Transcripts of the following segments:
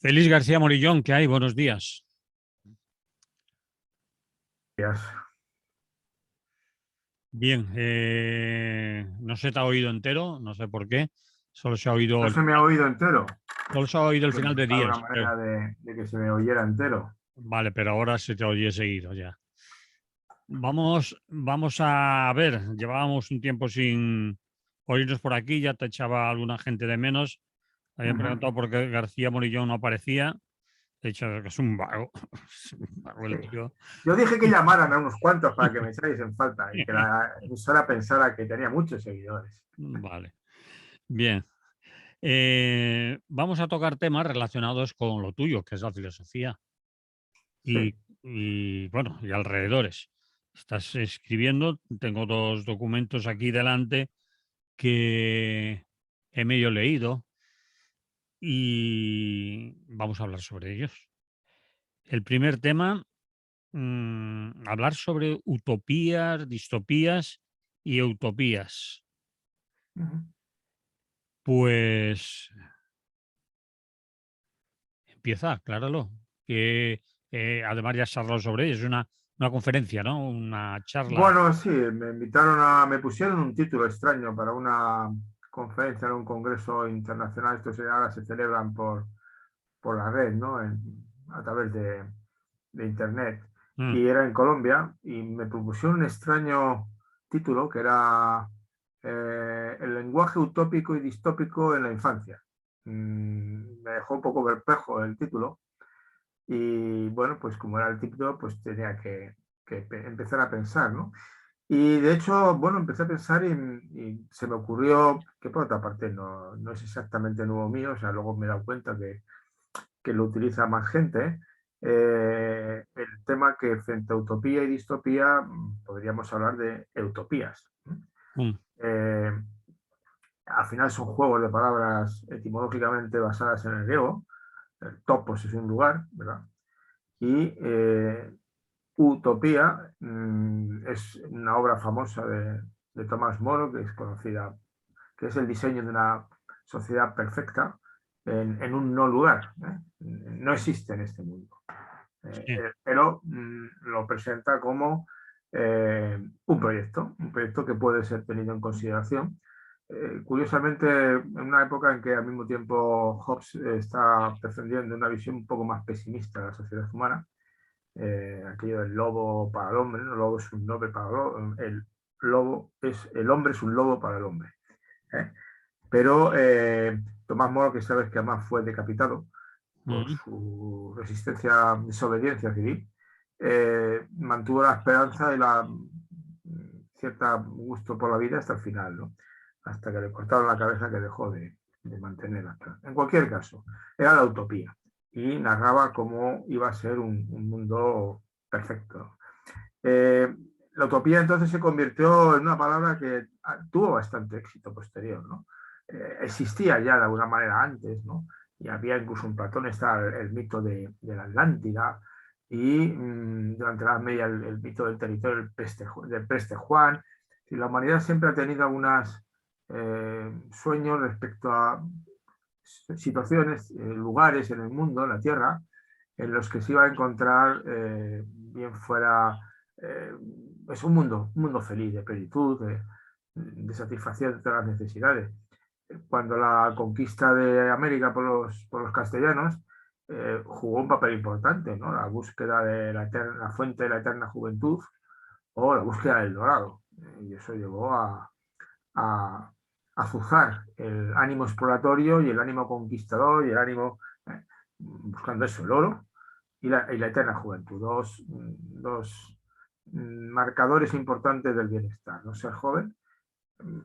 Félix García Morillón, ¿qué hay? Buenos días. Días. Bien, no se te ha oído entero, no sé por qué, solo se ha oído No el se me ha final, oído entero. solo se ha oído el Que final de buscar una Díaz. manera de que se me oyera entero. Vale, pero ahora se te oye seguido ya. Vamos a ver, llevábamos un tiempo sin oírnos por aquí, ya te echaba alguna gente de menos. Habían Ujú. preguntado por qué García Morillón no aparecía. He dicho que es un vago, es un vago Sí. el tío. Yo dije que llamaran a unos cuantos para que me echáis en falta y que la emisora pensara que tenía muchos seguidores. Vale, bien. Vamos a tocar temas relacionados con lo tuyo, que es la filosofía Sí. bueno, y alrededores. Estás escribiendo, tengo dos documentos aquí delante que he medio leído y vamos a hablar sobre ellos. El primer tema, hablar sobre utopías, distopías y utopías. Ujú. Pues empieza, acláralo. Que además ya has hablado sobre ello, es una conferencia, ¿no? Una charla. Bueno, sí, me pusieron un título extraño para una conferencia en un congreso internacional. Estos ahora se celebran por la red, ¿no? A través de internet. Mm, Y era en Colombia y me propusieron un extraño título que era El lenguaje utópico y distópico en la infancia. Me dejó un poco perplejo el título y bueno, pues como era el título, pues tenía que empezar a pensar, ¿no? Y de hecho, bueno, empecé a pensar y se me ocurrió que por otra parte no es exactamente nuevo mío, o sea, luego me he dado cuenta que lo utiliza más gente, el tema que frente a utopía y distopía podríamos hablar de utopías. mm, Eh, Al final son juegos de palabras etimológicamente basadas en el griego. El topos es un lugar, ¿verdad? Y utopía es una obra famosa de Tomás Moro, que es conocida, que es el diseño de una sociedad perfecta en un no lugar. No existe en este mundo. sí, Pero lo presenta como un proyecto que puede ser tenido en consideración. Curiosamente, en una época en que al mismo tiempo Hobbes está defendiendo una visión un poco más pesimista de la sociedad humana, aquello del lobo para el hombre, ¿no? El lobo es un lobo para el hombre es un lobo para el hombre. ¿Eh? Pero Tomás Moro, que sabes que además fue decapitado por mm, su resistencia, desobediencia civil, mantuvo la esperanza y la cierta gusto por la vida hasta el final, ¿no? Hasta que le cortaron la cabeza que dejó de mantenerla. En cualquier caso, era la utopía y narraba cómo iba a ser un mundo perfecto. Eh, la utopía entonces se convirtió en una palabra que tuvo bastante éxito posterior, ¿no? Existía ya de alguna manera antes, ¿no? Y había incluso en Platón está el mito de la Atlántida y durante la Edad Media el mito del territorio del Preste Juan. Y la humanidad siempre ha tenido algunos sueños respecto a situaciones, lugares en el mundo, en la Tierra, en los que se iba a encontrar, bien fuera, es un mundo feliz, de plenitud, de satisfacción de todas las necesidades. Cuando la conquista de América por los castellanos jugó un papel importante, ¿no? La búsqueda de la fuente de la eterna juventud o la búsqueda del dorado. Y eso llevó a azuzar el ánimo exploratorio y el ánimo conquistador y el ánimo buscando eso, el oro y la eterna juventud, dos marcadores importantes del bienestar, ¿no? Ser joven,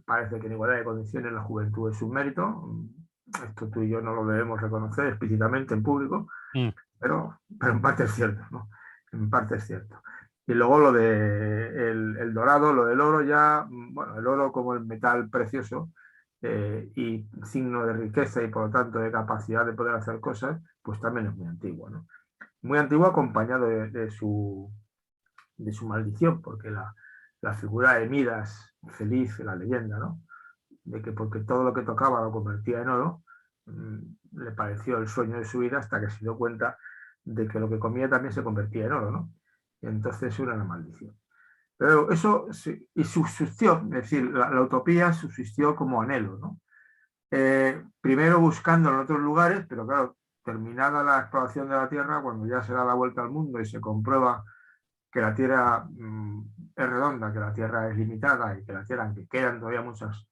parece que en igualdad de condiciones la juventud es un mérito, esto tú y yo no lo debemos reconocer explícitamente en público, mm, pero en parte es cierto, ¿no? En parte es cierto. Y luego lo de el dorado, lo del oro ya, bueno, el oro como el metal precioso y signo de riqueza y por lo tanto de capacidad de poder hacer cosas, pues también es muy antiguo, ¿no? Muy antiguo acompañado de su maldición, porque la figura de Midas, feliz, la leyenda, ¿no? De que porque todo lo que tocaba lo convertía en oro, le pareció el sueño de su vida hasta que se dio cuenta de que lo que comía también se convertía en oro, ¿no? Y entonces era una maldición. Pero eso, y subsistió, es decir, la utopía subsistió como anhelo, ¿no? Primero buscándolo en otros lugares, pero claro, terminada la exploración de la Tierra, cuando ya se da la vuelta al mundo y se comprueba que la Tierra es redonda, que la Tierra es limitada y que la Tierra, aunque quedan todavía muchas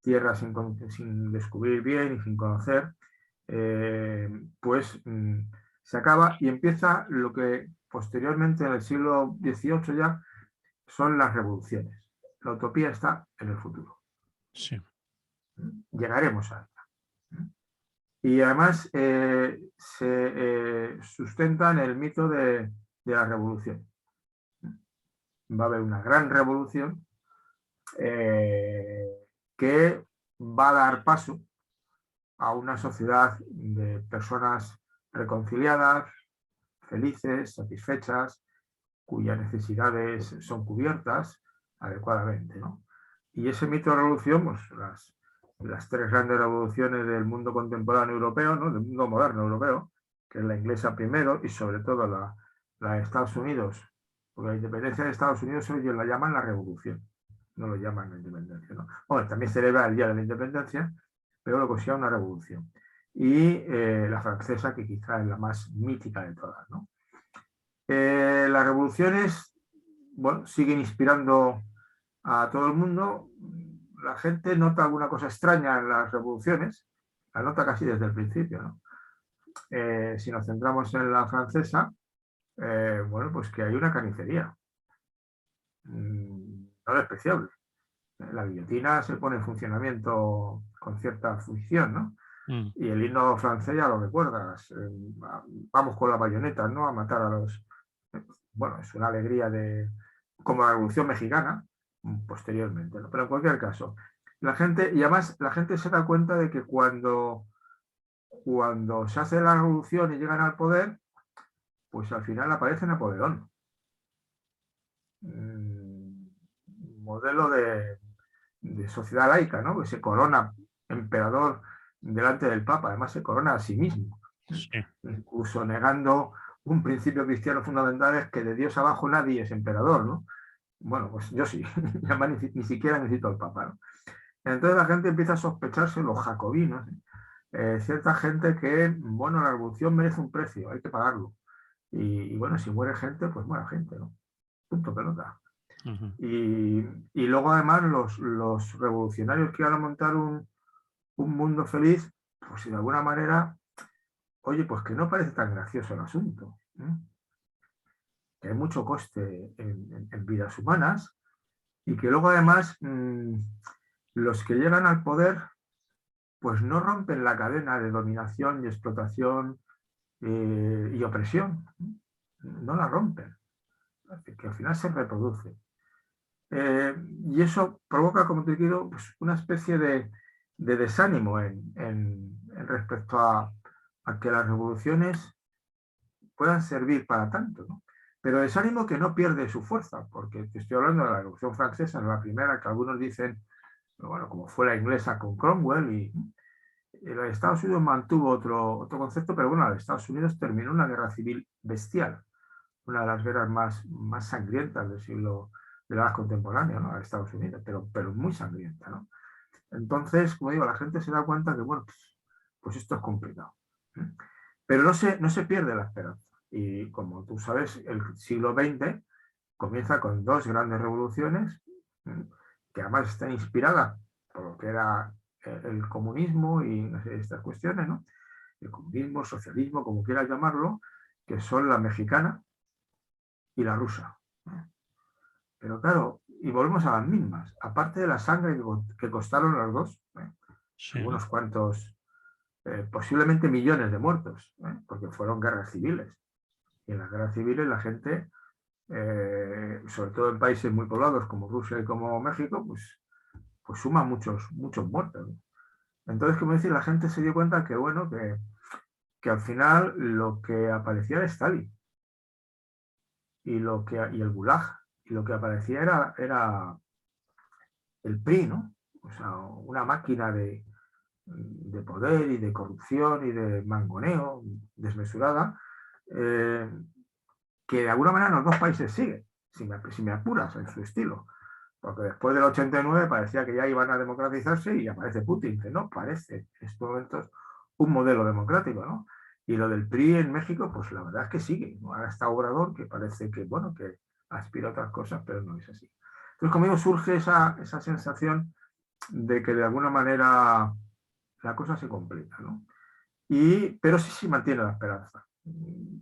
tierras sin descubrir bien y sin conocer, pues se acaba y empieza lo que posteriormente en el siglo XVIII ya son las revoluciones. La utopía está en el futuro. Sí. Llegaremos a ella. Y además se sustenta en el mito de la revolución. Va a haber una gran revolución que va a dar paso a una sociedad de personas reconciliadas, felices, satisfechas, cuyas necesidades son cubiertas adecuadamente, ¿no? Y ese mito de revolución, pues las tres grandes revoluciones del mundo contemporáneo europeo, ¿no? Del mundo moderno europeo, que es la inglesa primero y sobre todo la de Estados Unidos, porque la independencia de Estados Unidos ellos la llaman la revolución, no lo llaman la independencia, ¿no? Bueno, también celebra el Día de la Independencia, pero lo considera una revolución. Y la francesa, que quizá es la más mítica de todas, ¿no? Las revoluciones, bueno, siguen inspirando a todo el mundo. La gente nota alguna cosa extraña en las revoluciones, la nota casi desde el principio, ¿no? Si nos centramos en la francesa, bueno, pues que hay una carnicería, no despreciable. La guillotina se pone en funcionamiento con cierta fruición, ¿no? Y el himno francés ya lo recuerdas, vamos con la bayoneta, ¿no? A matar a los... Bueno, es una alegría como la Revolución Mexicana, posteriormente, ¿no? Pero en cualquier caso, la gente, y además la gente se da cuenta de que cuando se hace la revolución y llegan al poder, pues al final aparece Napoleón. Modelo de sociedad laica, ¿no? Que se corona emperador delante del Papa, además se corona a sí mismo, Sí. incluso negando un principio cristiano fundamental, es que de Dios abajo nadie es emperador, ¿no? Bueno, pues yo sí, ni siquiera necesito al Papa, ¿no? Entonces la gente empieza a sospecharse, los jacobinos, cierta gente que, bueno, la revolución merece un precio, hay que pagarlo. Y bueno, si muere gente, pues muere gente, ¿no? Punto pelota. Y luego además los revolucionarios que iban a montar un mundo feliz, pues de alguna manera, oye, pues que no parece tan gracioso el asunto, ¿eh? Que hay mucho coste en vidas humanas y que luego además los que llegan al poder pues no rompen la cadena de dominación y explotación y opresión, no la rompen, que al final se reproduce. Y eso provoca, como te digo, pues una especie de desánimo en respecto a que las revoluciones puedan servir para tanto, ¿no? Pero desánimo que no pierde su fuerza, porque te estoy hablando de la Revolución Francesa, la primera, que algunos dicen, bueno, como fue la inglesa con Cromwell, y los Estados Unidos mantuvo otro concepto, pero bueno, los Estados Unidos terminó una guerra civil bestial, una de las guerras más sangrientas de la edad contemporánea, ¿no? A Estados Unidos, pero muy sangrienta, ¿no? Entonces, como digo, la gente se da cuenta que, bueno, pues esto es complicado. Pero no se pierde la esperanza. Y como tú sabes, el siglo XX comienza con dos grandes revoluciones que además están inspiradas por lo que era el comunismo y estas cuestiones, ¿no? El comunismo, el socialismo, como quieras llamarlo, que son la mexicana y la rusa. Pero claro, y volvemos a las mismas. Aparte de la sangre que costaron las dos, Sí. unos cuantos, posiblemente millones de muertos, porque fueron guerras civiles. Y en las guerras civiles la gente, sobre todo en países muy poblados como Rusia y como México, pues suma muchos muertos, ¿no? Entonces, como decir, la gente se dio cuenta que, bueno, que al final lo que aparecía era Stalin y el Gulag, y lo que aparecía era el PRI, ¿no? O sea, una máquina de de poder y de corrupción y de mangoneo desmesurada, que de alguna manera los dos países siguen, si me apuras, en su estilo. Porque después del 89 parecía que ya iban a democratizarse y aparece Putin, que no parece en estos momentos un modelo democrático, ¿no? Y lo del PRI en México, pues la verdad es que sigue. Ahora está Obrador, que parece que, bueno, que aspira a otras cosas, pero no es así. Entonces, conmigo surge esa sensación de que de alguna manera la cosa se complica, ¿no? Pero sí mantiene la esperanza.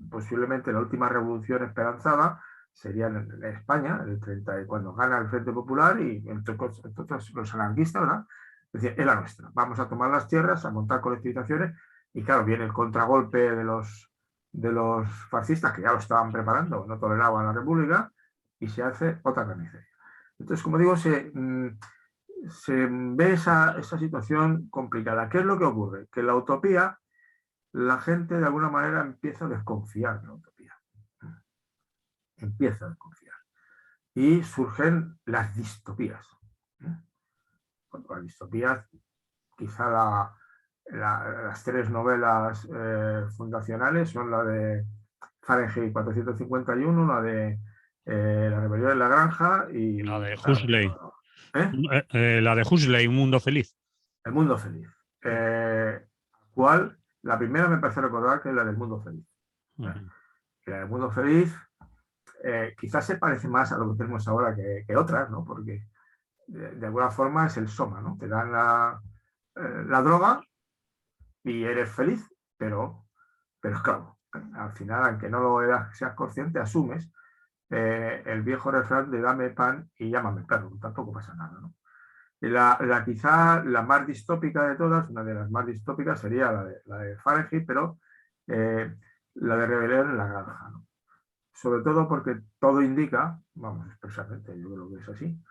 Posiblemente la última revolución esperanzada sería en España, el 30, cuando gana el Frente Popular y entonces los anarquistas, ¿verdad? Decían, es la nuestra, vamos a tomar las tierras, a montar colectivizaciones, y claro, viene el contragolpe de los fascistas, que ya lo estaban preparando, no toleraban la república, y se hace otra carnicería. Entonces, como digo, se ve esa situación complicada. ¿Qué es lo que ocurre? Que la utopía, la gente de alguna manera empieza a desconfiar de la utopía. Empieza a desconfiar. Y surgen las distopías. Las distopías, quizá las tres novelas fundacionales son la de Fahrenheit 451, la de La rebelión en la granja y La de Huxley. ¿eh? La de Huxley, Un mundo feliz. El mundo feliz. ¿Cuál? La primera me parece recordar que es la del mundo feliz. La del mundo feliz quizás se parece más a lo que tenemos ahora que otras, ¿no? Porque de alguna forma es el soma, ¿no? Te dan la droga y eres feliz, pero claro, al final, aunque no lo seas consciente, asumes el viejo refrán de dame pan y llámame perro, tampoco pasa nada, ¿no? Y quizá la más distópica de todas, una de las más distópicas sería la de Fahrenheit, pero la de Rebelión en la granja, ¿no? Sobre todo porque todo indica, vamos, expresamente, yo creo que es así,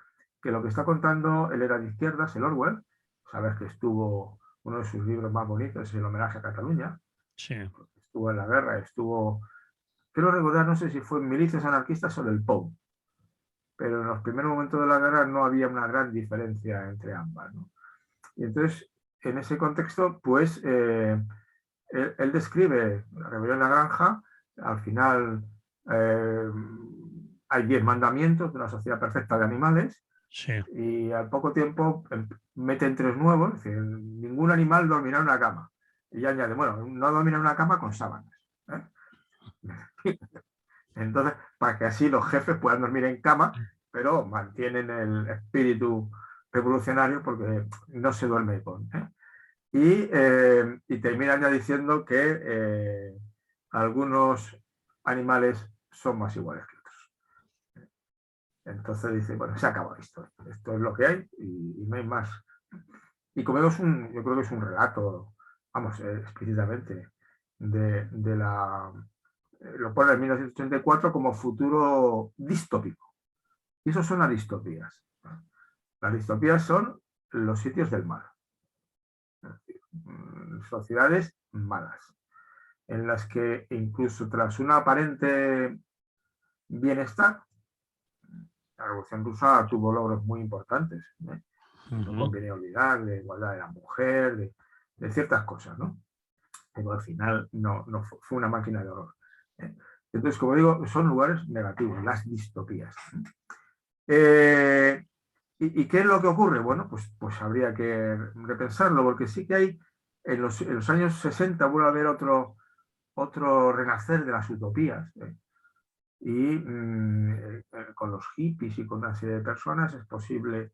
que lo que está contando él era de izquierdas, el Orwell, sabes que estuvo, uno de sus libros más bonitos es El homenaje a Cataluña, sí. Estuvo en la guerra, creo recordar, no sé si fue en Milicias Anarquistas o del POU, pero en los primeros momentos de la guerra no había una gran diferencia entre ambas, ¿no? Y entonces, en ese contexto, pues, él describe la rebelión en la granja, al final hay 10 mandamientos de una sociedad perfecta de animales, Sí. y al poco tiempo meten 3 nuevos, es decir, ningún animal dormirá en una cama. Y ya añade, bueno, no dormirá en una cama con sábanas. Entonces, para que así los jefes puedan dormir en cama, pero mantienen el espíritu revolucionario porque no se duerme con. Y terminan ya diciendo que algunos animales son más iguales que otros. Entonces dice, bueno, se acaba esto es lo que hay y no hay más. Y como yo creo que es un relato, vamos, explícitamente, lo pone en 1984 como futuro distópico. Y eso son las distopías. Las distopías son los sitios del mal. Sociedades malas, en las que incluso tras un aparente bienestar, la Revolución Rusa tuvo logros muy importantes, no conviene olvidar, de igualdad de la mujer, de ciertas cosas, ¿no? Pero al final no fue una máquina de horror. Entonces, como digo, son lugares negativos, las distopías. ¿Y qué es lo que ocurre? Bueno, pues habría que repensarlo, porque sí que hay, en los años 60 vuelve a haber otro renacer de las utopías. Y con los hippies y con una serie de personas es posible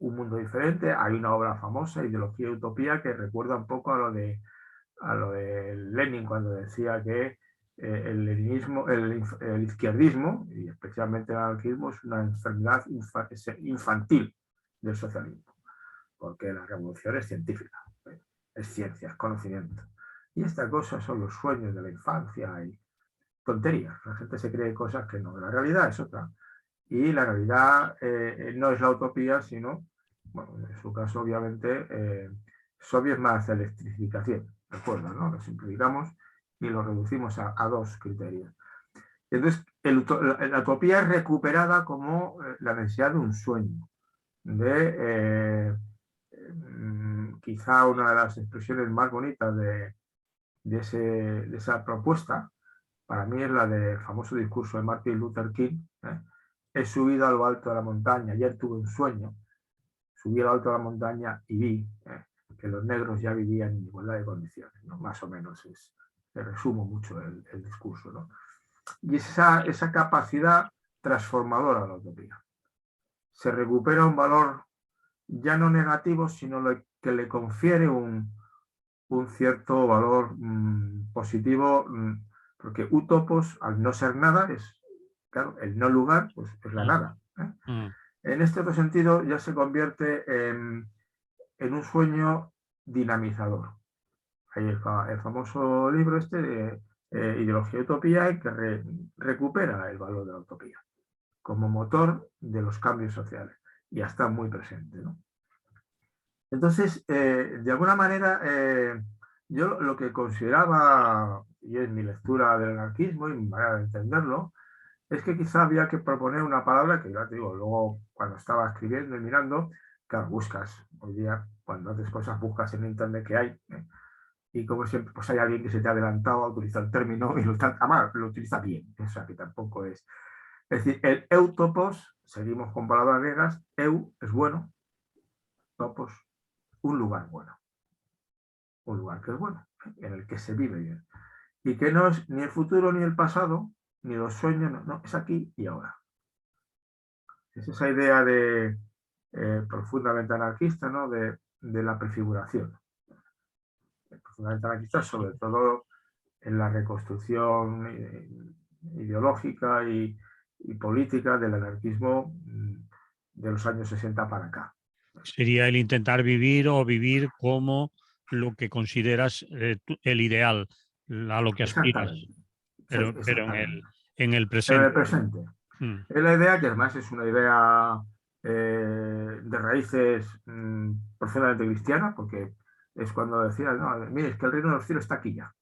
un mundo diferente. Hay una obra famosa, Ideología y Utopía, que recuerda un poco a lo de Lenin, cuando decía que el leninismo, el izquierdismo, y especialmente el anarquismo, es una enfermedad infantil del socialismo, porque la revolución es científica, es ciencia, es conocimiento. Y esta cosa son los sueños de la infancia y tonterías. La gente se cree cosas que no. La realidad es otra. Y la realidad no es la utopía, sino, bueno, en su caso, obviamente, es más electrificación. ¿De acuerdo? ¿No? Lo simplificamos y lo reducimos a dos criterios. Entonces, la utopía es recuperada como la necesidad de un sueño, de quizá una de las expresiones más bonitas de esa propuesta, para mí es la del famoso discurso de Martin Luther King. He subido a lo alto de la montaña, ayer tuve un sueño, subí a lo alto de la montaña y vi que los negros ya vivían en igualdad de condiciones, ¿no? Más o menos te resumo mucho el discurso, ¿no? Y esa capacidad transformadora de la utopía. Se recupera un valor ya no negativo, sino que le confiere un cierto valor positivo, porque utopos, al no ser nada, es, claro, el no lugar, pues es la nada. En este otro sentido, ya se convierte en un sueño dinamizador. Hay el famoso libro este de Ideología y Utopía, que recupera el valor de la utopía como motor de los cambios sociales. Ya está muy presente, ¿no? Entonces, de alguna manera, yo lo que consideraba, y es mi lectura del anarquismo y mi manera de entenderlo, es que quizá había que proponer una palabra que, ya te digo, luego cuando estaba escribiendo y mirando, claro, buscas, hoy día, cuando haces cosas, buscas en internet que hay, y como siempre, pues hay alguien que se te ha adelantado a utilizar el término y además lo utiliza bien, o sea, que tampoco es... Es decir, el eutopos, seguimos con palabras griegas, eu es bueno, topos, un lugar bueno. Un lugar que es bueno, en el que se vive bien. Y que no es ni el futuro ni el pasado, ni los sueños, no, es aquí y ahora. Es esa idea de profundamente anarquista, ¿no? de la prefiguración. Profundamente anarquista, sobre todo en la reconstrucción ideológica y política del anarquismo de los años 60 para acá. Sería el intentar vivir o vivir como lo que consideras el ideal, a lo que aspiras, pero en el presente. En el presente. Es la idea que además es una idea de raíces profundamente cristianas, porque es cuando decía, no, mire, es que el reino de los cielos está aquí ya.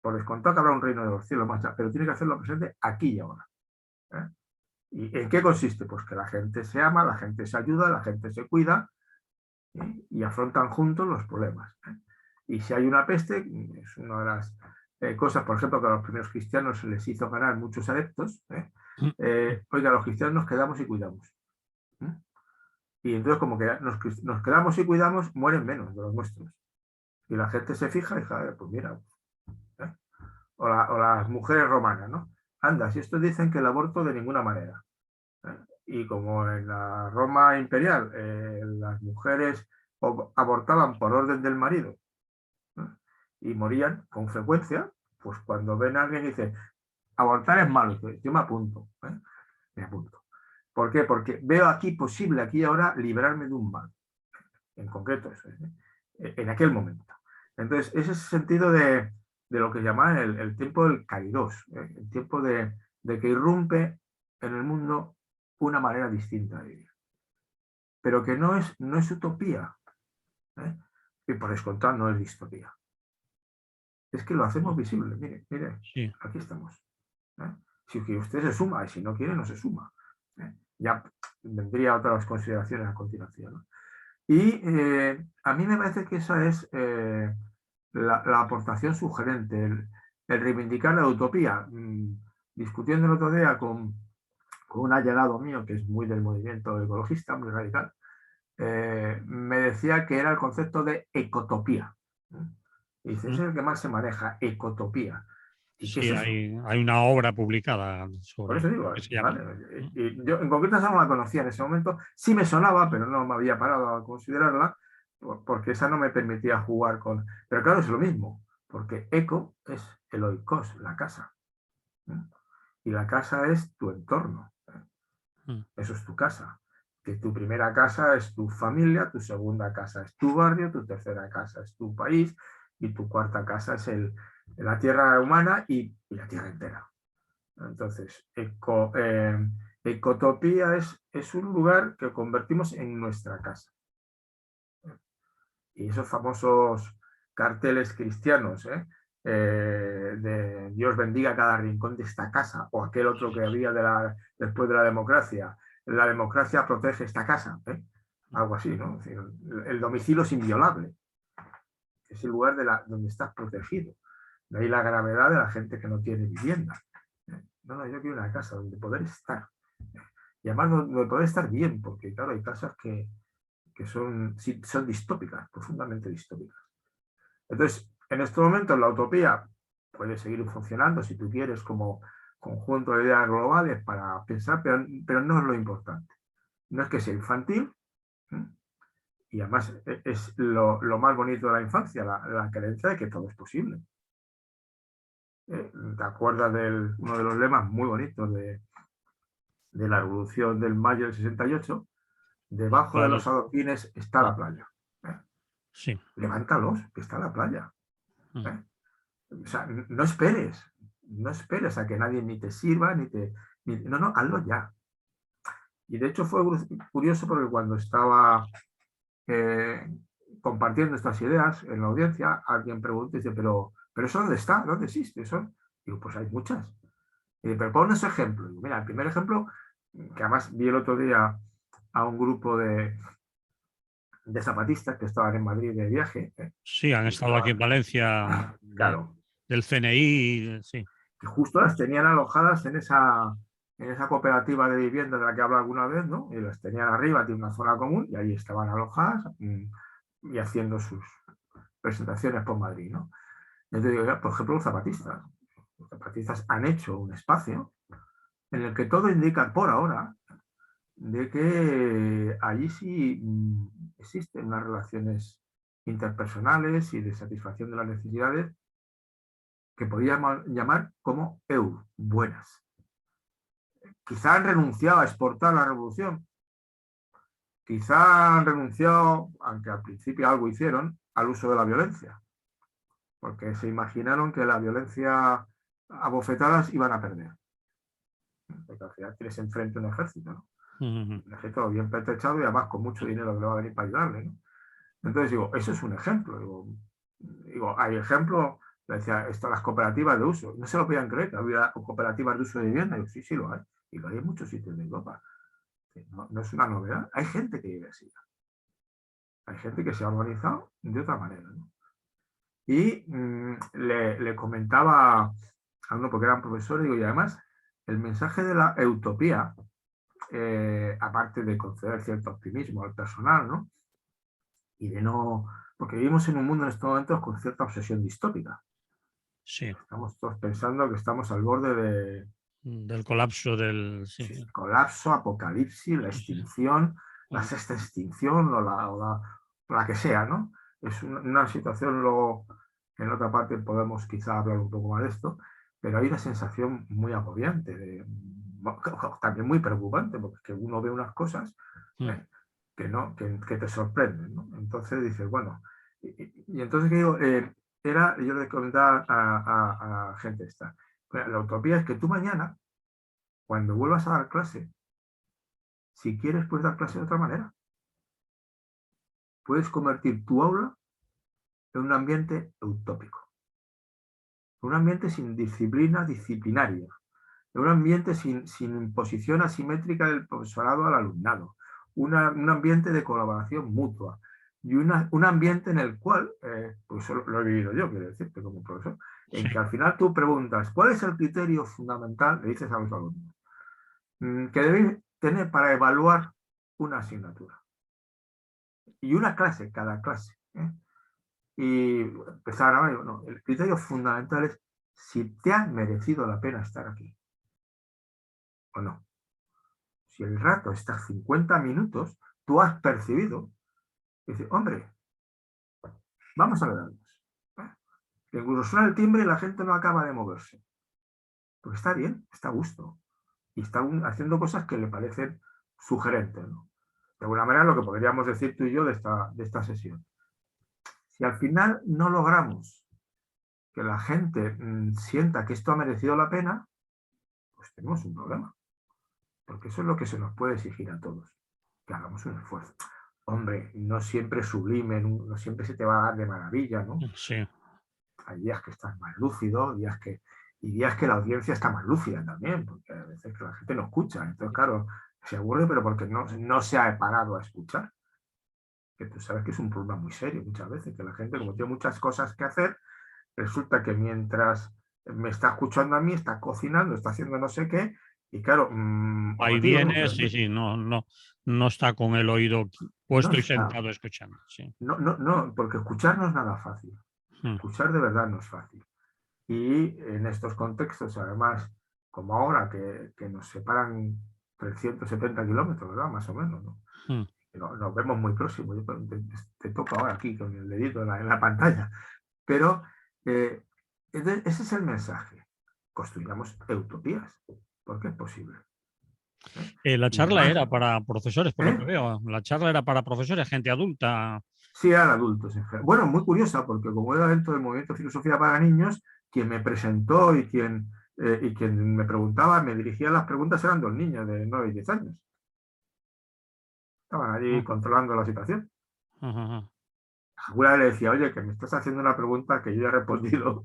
Por descontado que habrá un reino de los cielos más allá, pero tiene que hacerlo presente aquí y ahora. ¿Y en qué consiste? Pues que la gente se ama, la gente se ayuda, la gente se cuida y afrontan juntos los problemas. Y si hay una peste, es una de las cosas, por ejemplo, que a los primeros cristianos se les hizo ganar muchos adeptos. Oiga, los cristianos nos quedamos y cuidamos. Y entonces, como que nos quedamos y cuidamos, mueren menos de los nuestros. Y la gente se fija y dice, pues mira, o las mujeres romanas, ¿no? Anda, si estos dicen que el aborto de ninguna manera. Y como en la Roma imperial las mujeres abortaban por orden del marido y morían con frecuencia, pues cuando ven a alguien y dice, abortar es malo, yo me apunto, me apunto. ¿Por qué? Porque veo aquí posible, aquí y ahora, librarme de un mal. En concreto eso, en aquel momento. Entonces, ese es el sentido de lo que llaman el tiempo del kairos, el tiempo de que irrumpe en el mundo una manera distinta de vivir. Pero que no es utopía. Y por descontar no es distopía. Es que lo hacemos visible. Mire, sí. Aquí estamos. Si usted se suma, y si no quiere, no se suma. Ya vendría otras consideraciones a continuación, ¿no? Y a mí me parece que esa es la aportación sugerente, el reivindicar la utopía. Discutiendo el otro día con un allegado mío, que es muy del movimiento ecologista, muy radical, me decía que era el concepto de ecotopía. Y dice, ese es el que más se maneja, ecotopía. ¿Y sí, es hay una obra publicada sobre por eso digo, que se llama. ¿vale? Y yo en concreto esa no la conocía en ese momento, sí me sonaba, pero no me había parado a considerarla, porque esa no me permitía jugar con... Pero claro, es lo mismo, porque eco es el oikos, la casa. Y la casa es tu entorno. Eso es tu casa. Que tu primera casa es tu familia, tu segunda casa es tu barrio, tu tercera casa es tu país y tu cuarta casa es la tierra humana y la tierra entera. Entonces, ecotopía es un lugar que convertimos en nuestra casa. Y esos famosos carteles cristianos, de Dios bendiga cada rincón de esta casa, o aquel otro que había después de la democracia protege esta casa. algo así, ¿no? Es decir, el domicilio es inviolable, es el lugar donde estás protegido. De ahí la gravedad de la gente que no tiene vivienda. No, yo quiero una casa donde poder estar. Y además donde poder estar bien, porque claro, hay casas que son distópicas, profundamente distópicas. Entonces, en estos momentos la utopía puede seguir funcionando si tú quieres como conjunto de ideas globales para pensar, pero no es lo importante. No es que sea infantil, ¿eh? Y además es lo más bonito de la infancia, la creencia de que todo es posible. ¿Te acuerdas de uno de los lemas muy bonitos de la Revolución del Mayo del 68? Debajo de los adoquines está la playa. Sí. Levántalos, que está la playa. O sea, no esperes a que nadie ni te sirva, no, hazlo ya. Y de hecho fue curioso porque cuando estaba compartiendo estas ideas en la audiencia, alguien preguntó y dice, pero ¿eso dónde está? ¿Dónde existe eso? Digo, pues hay muchas. Y dice, pero pon ese ejemplo. Digo, mira, el primer ejemplo, que además vi el otro día a un grupo de zapatistas que estaban en Madrid de viaje. Sí, han estado aquí en Valencia, claro, del CNI, sí. que justo las tenían alojadas en esa cooperativa de vivienda de la que hablo alguna vez, ¿no? Y las tenían arriba, tiene una zona común, y ahí estaban alojadas y haciendo sus presentaciones por Madrid, ¿no? Entonces, por ejemplo, los zapatistas han hecho un espacio en el que todo indica por ahora de que allí sí existen unas relaciones interpersonales y de satisfacción de las necesidades que podríamos llamar como buenas. Quizá han renunciado a exportar la revolución, quizá han renunciado, aunque al principio algo hicieron, al uso de la violencia, porque se imaginaron que la violencia a bofetadas iban a perder. Porque al final tienes enfrente un ejército, ¿no? Un ejército bien pertrechado y además con mucho dinero que le va a venir para ayudarle, ¿no? Entonces digo, eso es un ejemplo. Digo, hay ejemplos, decía, las cooperativas de uso. No se lo podían creer que había cooperativas de uso de vivienda. Digo, sí, lo hay. Y lo hay en muchos sitios de Europa. No es una novedad. Hay gente que vive así. Hay gente que se ha organizado de otra manera, ¿no? Y le comentaba a uno, porque eran profesores, digo, y además el mensaje de la utopía, aparte de conceder cierto optimismo al personal, ¿no? Y de no... Porque vivimos en un mundo en estos momentos con cierta obsesión distópica. Sí. Estamos todos pensando que estamos al borde del colapso del... Sí, colapso, apocalipsis, la extinción, la sexta extinción o la que sea, ¿no? Es una situación, luego en otra parte podemos quizá hablar un poco más de esto, pero hay una sensación muy agobiante, también muy preocupante, porque es que uno ve unas cosas que te sorprenden, ¿no? Entonces dices, bueno, y entonces digo, yo le comentaba a gente esta, la utopía es que tú mañana, cuando vuelvas a dar clase, si quieres, puedes dar clase de otra manera. Puedes convertir tu aula en un ambiente utópico. Un ambiente sin disciplina disciplinaria. Un ambiente sin imposición asimétrica del profesorado al alumnado. Un ambiente de colaboración mutua. Y un ambiente en el cual, pues lo he vivido yo, quiero decirte, como profesor, en que al final tú preguntas, ¿cuál es el criterio fundamental? Le dices a los alumnos, que debéis tener para evaluar una asignatura. Y una clase, cada clase. Y empezar ahora, digo, no, el criterio fundamental es si te ha merecido la pena estar aquí o no. Si el rato está 50 minutos, tú has percibido, y dices, hombre, vamos a ver algo. Que incluso suena el timbre y la gente no acaba de moverse. Porque está bien, está a gusto. Y está haciendo cosas que le parecen sugerentes, ¿no? De alguna manera lo que podríamos decir tú y yo de esta sesión. Si al final no logramos que la gente sienta que esto ha merecido la pena, pues tenemos un problema. Porque eso es lo que se nos puede exigir a todos, que hagamos un esfuerzo. Hombre, no siempre sublime, no siempre se te va a dar de maravilla, ¿no? Sí. Hay días que estás más lúcido, días que la audiencia está más lúcida también, porque a veces que la gente no escucha. Entonces, claro, se aburre, pero porque no se ha parado a escuchar. que tú sabes que es un problema muy serio muchas veces, que la gente, como tiene muchas cosas que hacer, resulta que mientras me está escuchando a mí, está cocinando, está haciendo no sé qué, y claro, Ahí contigo, ¿no? viene, sí, sí, no está con el oído No puesto y está. sentado escuchando. Sí. No, porque escuchar no es nada fácil. Mm. Escuchar de verdad no es fácil. Y en estos contextos, además, como ahora, que nos separan 370 kilómetros, ¿verdad? Más o menos, ¿no? Mm. Nos vemos muy próximos. Yo te toco ahora aquí con el dedito en la pantalla. Pero ese es el mensaje. Construyamos utopías, porque es posible. La Y charla además, era para profesores, por lo que ¿eh? veo. La charla era para profesores, gente adulta. Sí, eran adultos en general. Bueno, muy curiosa, porque como era dentro del movimiento Filosofía para Niños, quien me presentó y quien me preguntaba, me dirigía las preguntas, eran dos niños de 9 y 10 años. Estaban allí Ah, controlando la situación. ajá, Alguna le decía, oye, que me estás haciendo una pregunta que yo ya he respondido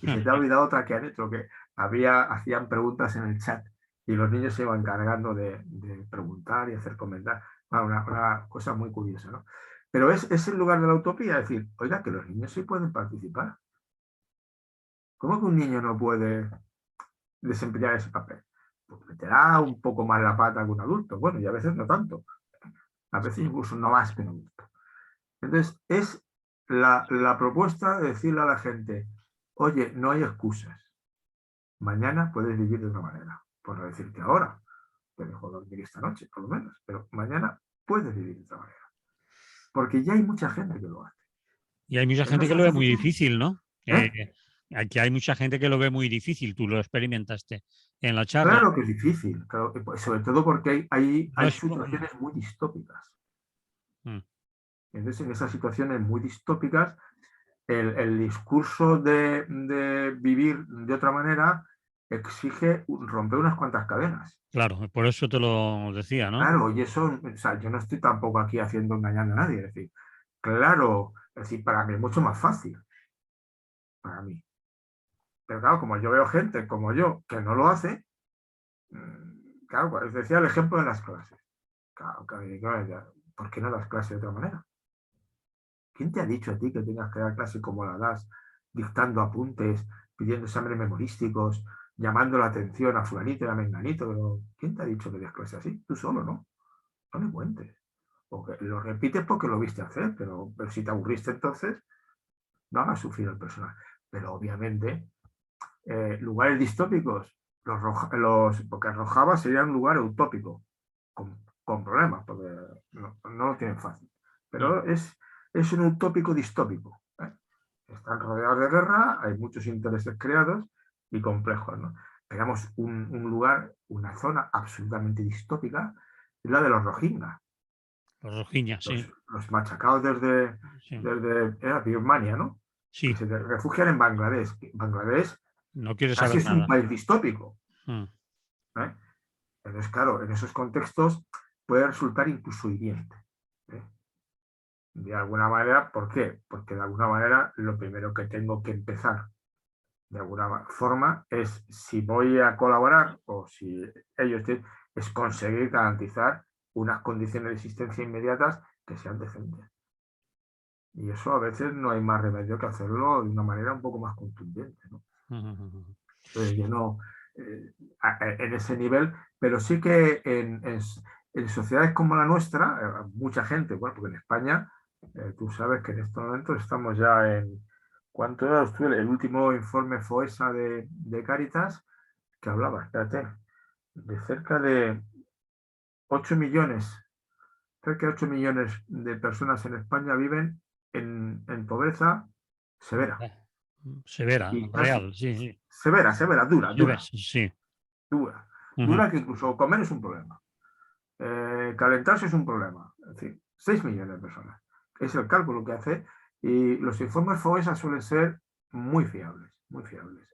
y se te ha ajá. olvidado otra que han hecho, que hacían preguntas en el chat y los niños se iban encargando de preguntar y hacer comentarios. Una cosa muy curiosa, ¿no? Pero es el lugar de la utopía, es decir, oiga, que los niños sí pueden participar. ¿Cómo que un niño no puede desempeñar ese papel? Pues meterá un poco más la pata que un adulto. Bueno, y a veces no tanto. A veces incluso no más que un adulto. Entonces, es la propuesta de decirle a la gente, oye, no hay excusas. Mañana puedes vivir de otra manera. Por no decir que ahora te dejo dormir esta noche, por lo menos. Pero mañana puedes vivir de otra manera. Porque ya hay mucha gente que lo hace. Y hay mucha En gente que nuestra lo ve muy sociedad, difícil, ¿no? ¿eh? Aquí hay mucha gente que lo ve muy difícil. Tú lo experimentaste en la charla. Claro que es difícil, claro, pues, sobre todo porque No hay es, situaciones muy distópicas. mm, Entonces, en esas situaciones muy distópicas, el discurso de vivir de otra manera exige romper unas cuantas cadenas. claro, por eso te lo decía, ¿no? Claro, y eso, o sea, yo no estoy tampoco aquí haciendo engañando a nadie, es decir, claro, es decir, para mí es mucho más fácil, para mí. Pero claro, como yo veo gente como yo que no lo hace, claro, pues decía el ejemplo de las clases. Claro, claro, ¿por qué no das clases de otra manera? ¿Quién te ha dicho a ti que tengas que dar clase como la das, dictando apuntes, pidiendo exámenes memorísticos, llamando la atención a fulanito y a menganito? Pero ¿quién te ha dicho que des clase así? Tú solo, ¿no? No me cuentes. O que lo repites porque lo viste hacer, pero si te aburriste entonces, no hagas sufrir al personal. Pero obviamente, lugares distópicos, porque Rojava sería un lugar utópico, con problemas, porque no lo tienen fácil. Mm. Pero es un utópico distópico. ¿Eh? Están rodeados de guerra, hay muchos intereses creados y complejos, ¿no? Tenemos un lugar, una zona absolutamente distópica, es la de los Rohingya, Los Rojiñas, los, sí, los machacados sí, era Birmania, ¿no? Que sí. se refugian en Bangladesh. Bangladesh No quiere casi saber es un nada. país distópico. Mm. ¿Eh? Entonces, claro, en esos contextos puede resultar incluso hiriente. ¿Eh? De alguna manera, ¿por qué? Porque de alguna manera lo primero que tengo que empezar de alguna forma es, si voy a colaborar o si ellos tienen, es conseguir garantizar unas condiciones de existencia inmediatas que sean decentes. Y eso a veces no hay más remedio que hacerlo de una manera un poco más contundente, ¿no? Mm. Entonces yo no, en ese nivel, pero sí que en sociedades como la nuestra, mucha gente, bueno, porque en España, tú sabes que en estos momentos estamos ya en, ¿cuánto era el último informe FOESA de Cáritas que hablaba, espérate, de cerca de 8 millones, cerca de 8 millones de personas en España viven en pobreza severa Severa, y casi real, sí, sí. severa, dura, Severa, dura, sí. dura. Ujú. Dura que incluso comer es un problema. Calentarse es un problema. Es decir, 6 millones de personas. Es el cálculo que hace y los informes FOESA suelen ser muy fiables, muy fiables.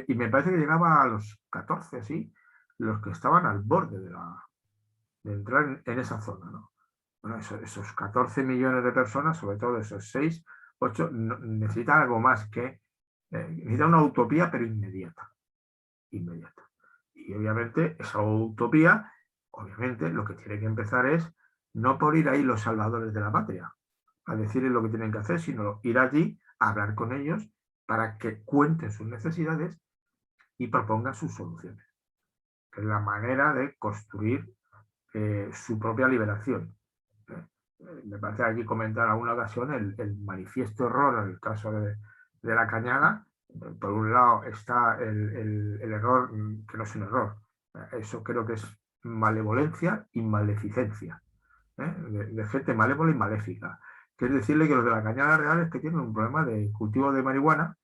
Y me parece que llegaba a los 14, así, los que estaban al borde de entrar en esa zona, ¿no? Bueno, esos 14 millones de personas, sobre todo esos 6, 8, necesitan algo más que, necesitan una utopía, pero inmediata, inmediata. Y obviamente esa utopía, obviamente lo que tiene que empezar es no por ir ahí los salvadores de la patria a decirles lo que tienen que hacer, sino ir allí a hablar con ellos para que cuenten sus necesidades y propongan sus soluciones, que es la manera de construir su propia liberación. Me parece aquí comentar a una ocasión el manifiesto error en el caso de la Cañada. Por un lado está el error, que no es un error, eso creo que es malevolencia y maleficencia, de gente malévola y maléfica. Que es decirle que los de la Cañada Real es que tienen un problema de cultivo de marihuana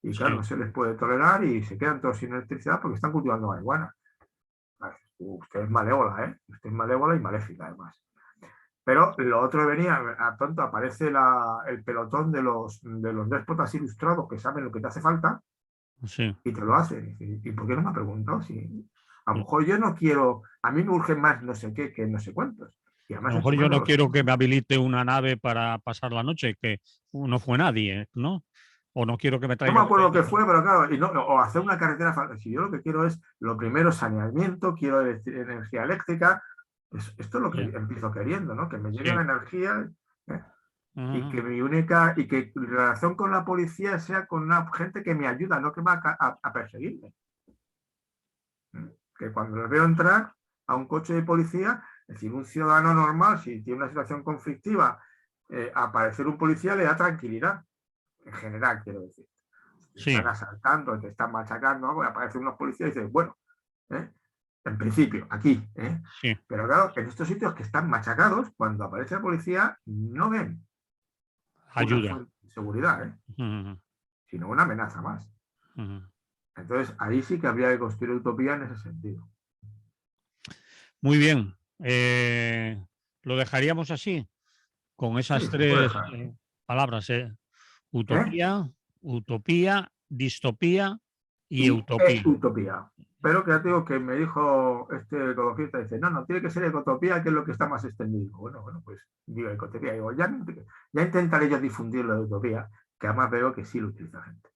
y claro, no se les puede tolerar y se quedan todos sin electricidad porque están cultivando marihuana. Usted es malévola, ¿eh? Usted es malévola y maléfica, además. Pero lo otro venía, a tonto, aparece el pelotón de los déspotas ilustrados que saben lo que te hace falta y te lo hacen. ¿Y por qué no me ha preguntado? Si a lo mejor yo no quiero, a mí me urgen más no sé qué que no sé cuántos. Y además a lo mejor yo no quiero que me habilite una nave para pasar la noche, que no fue nadie, ¿no? O no quiero que me traiga... No me acuerdo qué fue, pero claro, o hacer una carretera. Si yo lo que quiero es, lo primero, saneamiento, quiero energía eléctrica. Esto es lo que empiezo queriendo, ¿no? Que me llegue la energía y que mi relación con la policía sea con una gente que me ayuda, no que va a perseguirme. Que cuando les veo entrar a un coche de policía, es decir, un ciudadano normal, si tiene una situación conflictiva, aparecer un policía le da tranquilidad. En general, quiero decir. Te están asaltando, te están machacando, aparecen unos policías y dices, bueno, en principio, aquí, pero claro, en estos sitios que están machacados, cuando aparece la policía, no ven ayuda, una fuente de seguridad, sino una amenaza más. Entonces, ahí sí que habría que construir utopía en ese sentido. Muy bien. ¿Lo dejaríamos así? Con esas tres palabras, utopía, utopía, distopía y utopía. Utopía. Pero que ya te digo que me dijo este ecologista, dice, no, tiene que ser ecotopía, que es lo que está más extendido. Bueno, pues digo ecotopía. Digo, ya intentaré yo difundir lo de utopía, que además veo que sí lo utiliza gente.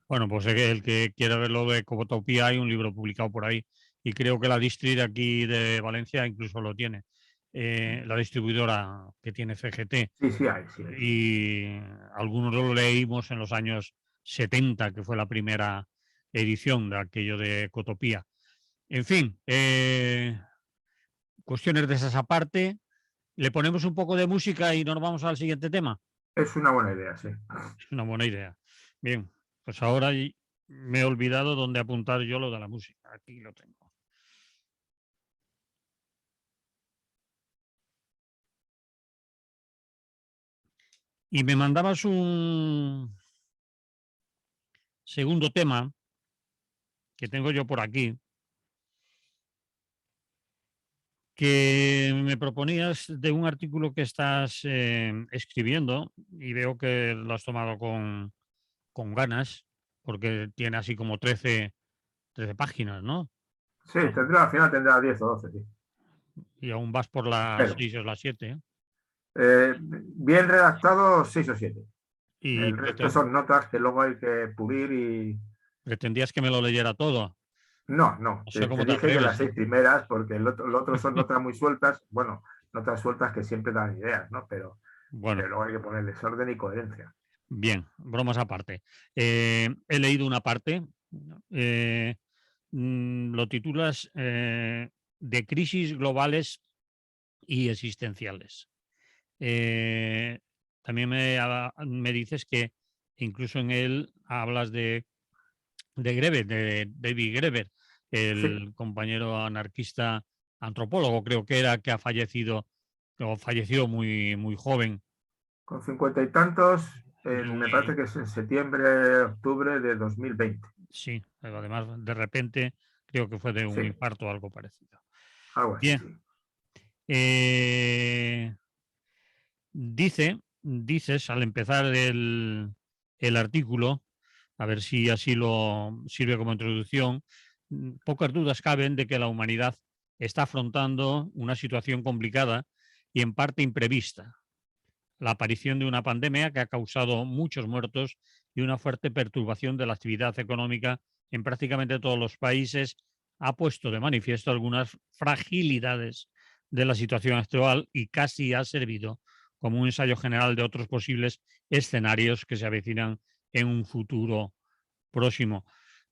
Bueno, pues el que quiera ver lo de ecotopía, hay un libro publicado por ahí y creo que la distri de aquí de Valencia incluso lo tiene. La distribuidora que tiene CGT. Sí, hay. Y algunos lo leímos en los años 70, que fue la primera edición de aquello de Ecotopía. En fin, cuestiones de esas aparte. ¿Le ponemos un poco de música y nos vamos al siguiente tema? Es una buena idea, sí. Es una buena idea. Bien, pues ahora me he olvidado dónde apuntar yo lo de la música. Aquí lo tengo. Y me mandabas un segundo tema que tengo yo por aquí, que me proponías de un artículo que estás escribiendo y veo que lo has tomado con ganas, porque tiene así como 13 páginas, ¿no? Sí, al final tendrá 10 o 12, sí. Y aún vas por las 6 o las 7. Bien redactado, 6 o 7. Y el resto son notas que luego hay que pulir y... ¿Pretendías que me lo leyera todo? No. No sé cómo te dije atreves, que las 6 primeras, porque lo otro son notas muy sueltas. Bueno, notas sueltas que siempre dan ideas, ¿no? Pero luego hay que ponerles orden y coherencia. Bien, bromas aparte. He leído una parte, lo titulas de crisis globales y existenciales. También me dices que incluso en él hablas de Greber, de David Greber, el compañero anarquista antropólogo, creo que era, que ha fallecido, o falleció muy, muy joven. Con 50 y tantos, me parece que es en septiembre, octubre de 2020. Sí, pero además de repente creo que fue de un infarto o algo parecido. Algo así, bien. Dices al empezar el artículo, a ver si así lo sirve como introducción, pocas dudas caben de que la humanidad está afrontando una situación complicada y en parte imprevista. La aparición de una pandemia que ha causado muchos muertos y una fuerte perturbación de la actividad económica en prácticamente todos los países ha puesto de manifiesto algunas fragilidades de la situación actual y casi ha servido como un ensayo general de otros posibles escenarios que se avecinan en un futuro próximo.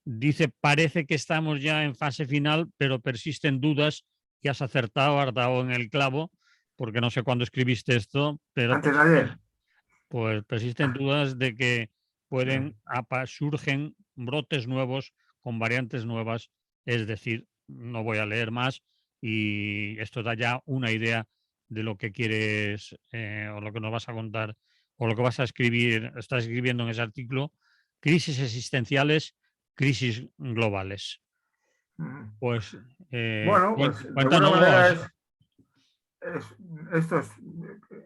Dice, parece que estamos ya en fase final, pero persisten dudas y has acertado, has dado en el clavo, porque no sé cuándo escribiste esto, pero Antes de ayer. pues persisten dudas de que surgen brotes nuevos con variantes nuevas, es decir, no voy a leer más y esto da ya una idea de lo que quieres o lo que nos vas a contar o lo que vas a escribir, estás escribiendo en ese artículo, crisis existenciales, crisis globales. Pues Bueno, pues de alguna cuéntanos. manera esto es,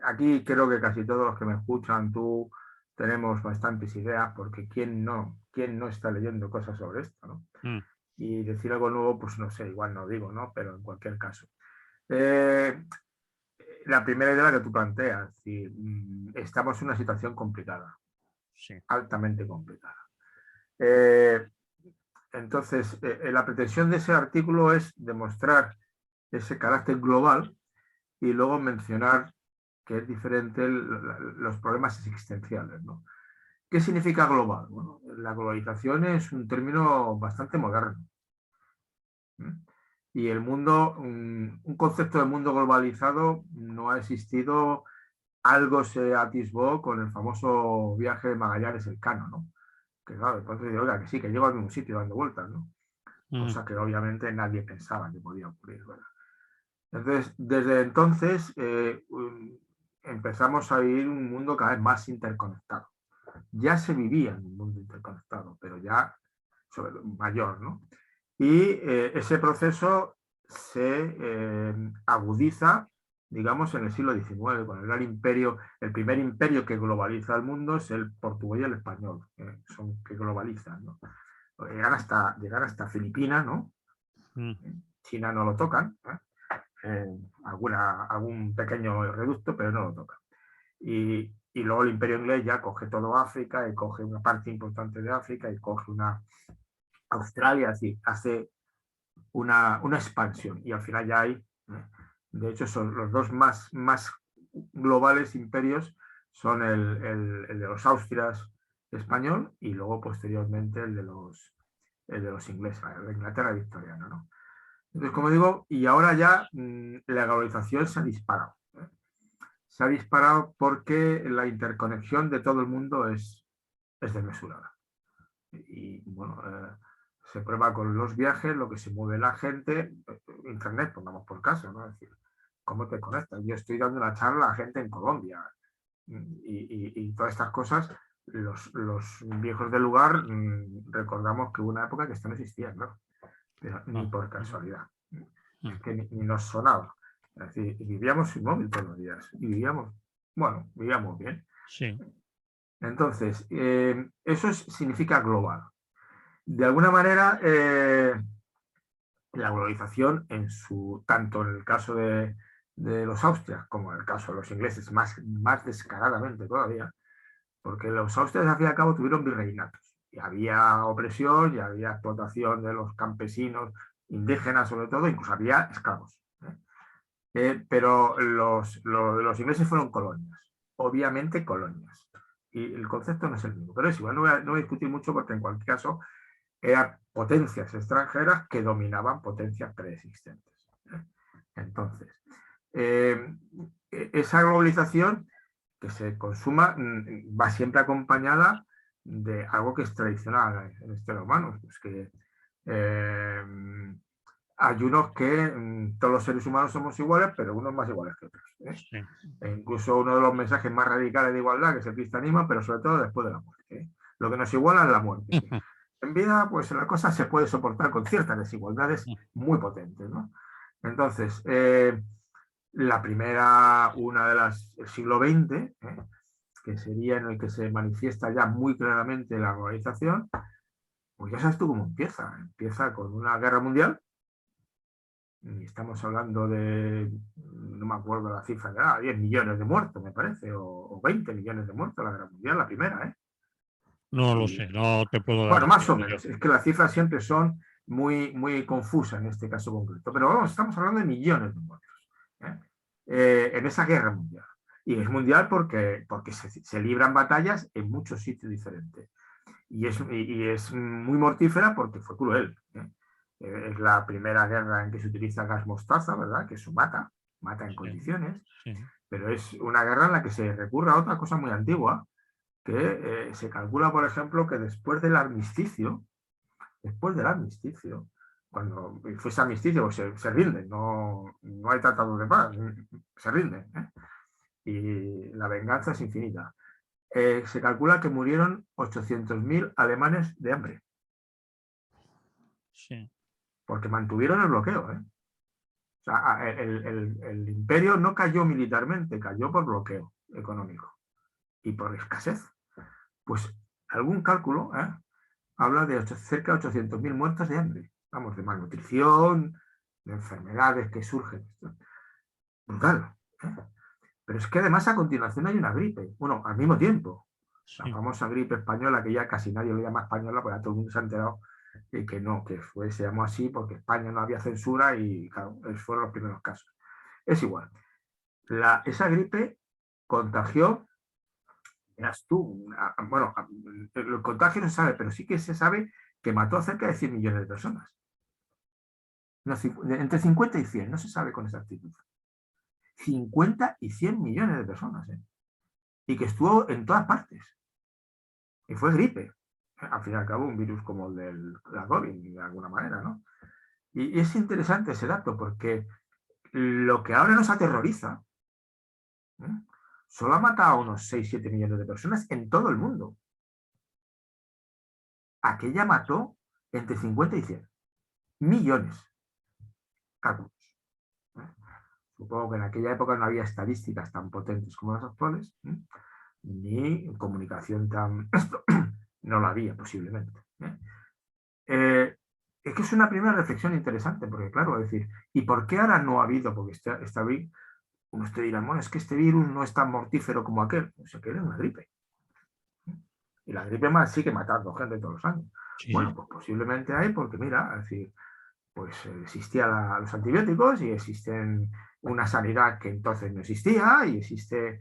aquí creo que casi todos los que me escuchan, tú, tenemos bastantes ideas, porque quién no está leyendo cosas sobre esto, ¿no? Y decir algo nuevo, pues no sé, igual no digo, ¿no? Pero en cualquier caso. La primera idea que tú planteas, estamos en una situación complicada, Sí. altamente complicada. Entonces, la pretensión de ese artículo es demostrar ese carácter global y luego mencionar que es diferente los problemas existenciales, ¿no? ¿Qué significa global? Bueno, la globalización es un término bastante moderno. Y el mundo, un concepto de mundo globalizado no ha existido, algo se atisbó con el famoso viaje de Magallanes Elcano, ¿no? Que claro, entonces digo, oiga, que sí, que llego al mismo sitio dando vueltas, ¿no? Cosa que obviamente nadie pensaba que podía ocurrir, ¿verdad? Entonces, desde entonces empezamos a vivir un mundo cada vez más interconectado. Ya se vivía en un mundo interconectado, pero ya mayor, ¿no? Y ese proceso se agudiza, digamos, en el siglo XIX, con el gran imperio. El primer imperio que globaliza el mundo es el portugués y el español, son que globalizan, ¿no? Llegar hasta Filipinas, ¿no? China no lo tocan, algún pequeño reducto, pero no lo tocan. Y luego el imperio inglés ya coge todo África y coge una parte importante de África y coge una Australia, así, hace una expansión y al final ya hay, de hecho son los dos más globales imperios, son el de los Austrias español y luego posteriormente el de los ingleses, la Inglaterra victoriana, ¿no? Entonces, como digo, y ahora ya la globalización se ha disparado. Se ha disparado porque la interconexión de todo el mundo es desmesurada. Y bueno, se prueba con los viajes, lo que se mueve la gente, internet, pongamos por caso, ¿no? Es decir, ¿cómo te conectas? Yo estoy dando una charla a gente en Colombia y todas estas cosas, los viejos del lugar recordamos que hubo una época que esto no existía, ¿no? Pero ni por casualidad. Es que ni nos sonaba. Es decir, vivíamos sin móvil todos los días y vivíamos bien. Sí. Entonces, eso significa global. De alguna manera, la globalización, tanto en el caso de los austrias como en el caso de los ingleses, más descaradamente todavía, porque los austrias al fin y al cabo tuvieron virreinatos y había opresión y había explotación de los campesinos indígenas sobre todo, incluso había esclavos. Pero los ingleses fueron colonias, obviamente colonias. Y el concepto no es el mismo, pero es igual, no voy a discutir mucho porque en cualquier caso eran potencias extranjeras que dominaban potencias preexistentes. Entonces, esa globalización que se consuma va siempre acompañada de algo que es tradicional en el ser humano, pues que hay unos que todos los seres humanos somos iguales, pero unos más iguales que otros. Sí. E incluso uno de los mensajes más radicales de igualdad, que es el cristianismo, pero sobre todo después de la muerte. Lo que nos iguala es la muerte. En vida, pues la cosa se puede soportar con ciertas desigualdades muy potentes, ¿no? Entonces, la primera, una de las del siglo XX, que sería en el que se manifiesta ya muy claramente la globalización, pues ya sabes tú cómo empieza. Empieza con una guerra mundial, y estamos hablando de, no me acuerdo la cifra, de 10 millones de muertos, me parece, o 20 millones de muertos la guerra mundial, la primera, ¿eh? No lo sé, no te puedo dar. Bueno, más o menos, es que las cifras siempre son muy confusas en este caso concreto, pero vamos, estamos hablando de millones de muertos. ¿eh? En esa guerra mundial. Y es mundial porque se libran batallas en muchos sitios diferentes. Y es muy mortífera porque fue cruel. Es la primera guerra en que se utiliza gas mostaza, ¿verdad? Que eso mata en Sí, condiciones, sí. pero es una guerra en la que se recurre a otra cosa muy antigua, que se calcula, por ejemplo, que después del armisticio, cuando fuese armisticio, pues se rinden, no hay tratado de paz, se rinden, ¿eh? Y la venganza es infinita. Se calcula que murieron 800.000 alemanes de hambre, Sí. porque mantuvieron el bloqueo, ¿eh? O sea, el imperio no cayó militarmente, cayó por bloqueo económico y por escasez. Pues algún cálculo, ¿eh? Habla de cerca de 800.000 muertos de hambre, vamos, de malnutrición, de enfermedades que surgen. Brutal, ¿eh? Pero es que además a continuación hay una gripe, bueno, al mismo tiempo. La Sí. famosa gripe española, que ya casi nadie le llama española, porque ya todo el mundo se ha enterado de que no, se llamó así porque España no había censura y, claro, esos fueron los primeros casos. Es igual. Esa gripe contagió, verás tú, bueno, el contagio no se sabe, pero sí que se sabe que mató a cerca de 100 millones de personas. No, entre 50 y 100, no se sabe con exactitud. 50 y 100 millones de personas, ¿eh? Y que estuvo en todas partes. Y fue gripe. Al fin y al cabo, un virus como el de la COVID, de alguna manera, ¿no? Y es interesante ese dato, porque lo que ahora nos aterroriza, ¿eh? Solo ha matado a unos 6-7 millones de personas en todo el mundo. Aquella mató entre 50 y 100 millones. Cálculos, ¿eh? Supongo que en aquella época no había estadísticas tan potentes como las actuales, ¿eh? Ni comunicación tan... Esto no la había posiblemente, ¿eh? Es que es una primera reflexión interesante, porque claro, es decir, ¿y por qué ahora no ha habido? Porque uno te dirá, bueno, es que este virus no es tan mortífero como aquel. O sea, que era una gripe. Y la gripe más sigue matando gente todos los años. Sí, Bueno, sí. pues posiblemente hay, porque mira, es decir, pues existían los antibióticos y existen una sanidad que entonces no existía y existe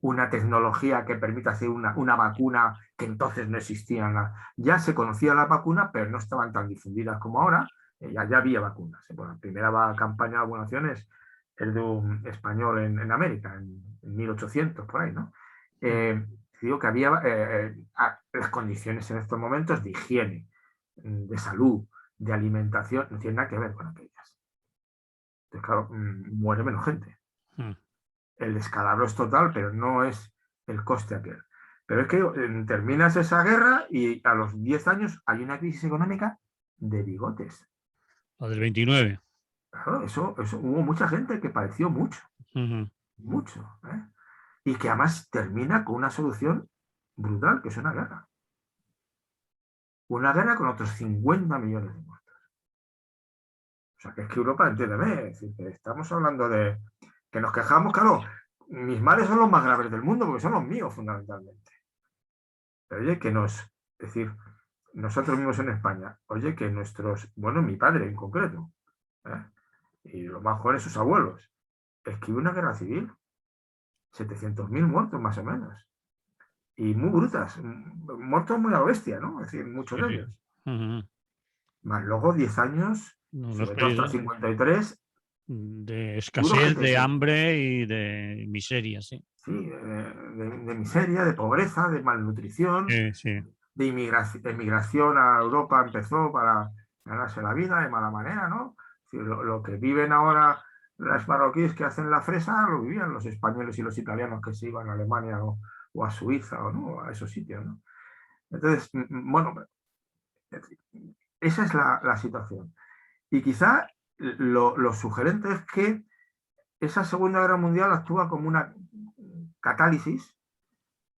una tecnología que permite hacer una vacuna que entonces no existía. Ya se conocía la vacuna, pero no estaban tan difundidas como ahora. Ya había vacunas. Bueno, la primera campaña de vacunación es de un español en América, en 1800, por ahí, ¿no? Mm. Digo que había las condiciones en estos momentos de higiene, de salud, de alimentación, no tiene nada que ver con aquellas. Entonces, claro, muere menos gente. Mm. El descalabro es total, pero no es el coste aquel. Pero es que terminas esa guerra y a los 10 años hay una crisis económica de bigotes. La del 29. Claro, eso hubo mucha gente que padeció mucho, Ujú. mucho, ¿eh? Y que además termina con una solución brutal, que es una guerra. Una guerra con otros 50 millones de muertos. O sea, que es que Europa, entiéndeme, es decir, que estamos hablando de que nos quejamos, claro, mis males son los más graves del mundo porque son los míos fundamentalmente. Pero oye, es decir, nosotros mismos en España, oye, que bueno, mi padre en concreto, ¿eh? Y los más jóvenes, sus abuelos, es que hubo una guerra civil, 700.000 muertos más o menos, y muy brutas, muertos muy a lo bestia, ¿no? Es decir, muchos Sí, de sí. ellos. Ujú. Más luego 10 años, Unos sobre todo hasta el periodos 53, de duros que escasez, te de sí, hambre y de miseria, sí. de miseria, de pobreza, de malnutrición, Sí, sí. de emigración a Europa empezó para ganarse la vida de mala manera, ¿no? Lo que viven ahora las marroquíes que hacen la fresa lo vivían los españoles y los italianos que se iban a Alemania o a Suiza o no, a esos sitios, ¿no? Entonces, bueno, esa es la situación. Y quizá lo sugerente es que esa Segunda Guerra Mundial actúa como una catálisis.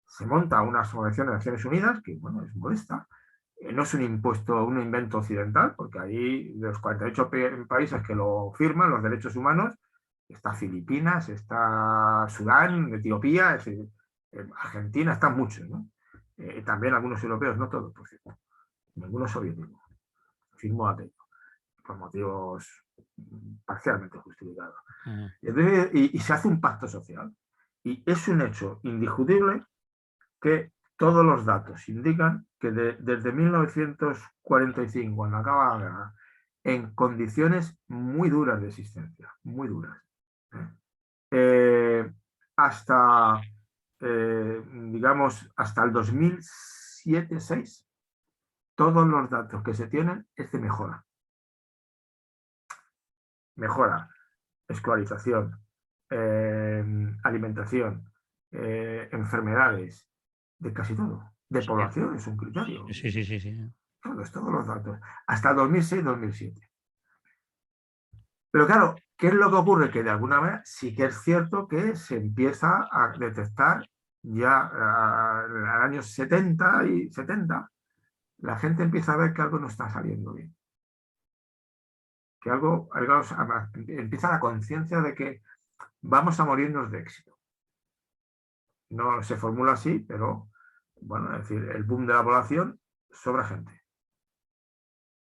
Se monta una asociación de Naciones Unidas, que bueno, es modesta, no es un impuesto, un invento occidental, porque ahí de los 48 países que lo firman, los derechos humanos, está Filipinas, está Sudán, Etiopía, es decir, Argentina, están muchos, ¿no? También algunos europeos, no todos, por cierto, ninguno soviético, firmó aquello, por motivos parcialmente justificado. Ujú. Y se hace un pacto social. Y es un hecho indiscutible que todos los datos indican que desde 1945, cuando acaba la guerra, en condiciones muy duras de existencia, muy duras, hasta, digamos, hasta el 2007-2006, todos los datos que se tienen es de mejora. Mejora, escolarización, alimentación, enfermedades, de casi todo. De Sí, población es un criterio. sí, sí, sí, sí. Todos los datos. Hasta 2006-2007. Pero claro, ¿qué es lo que ocurre? Que de alguna manera sí que es cierto que se empieza a detectar ya en los años 70 y 70, la gente empieza a ver que algo no está saliendo bien. Que algo empieza la conciencia de que vamos a morirnos de éxito. No se formula así, pero bueno, es decir, el boom de la población, sobra gente.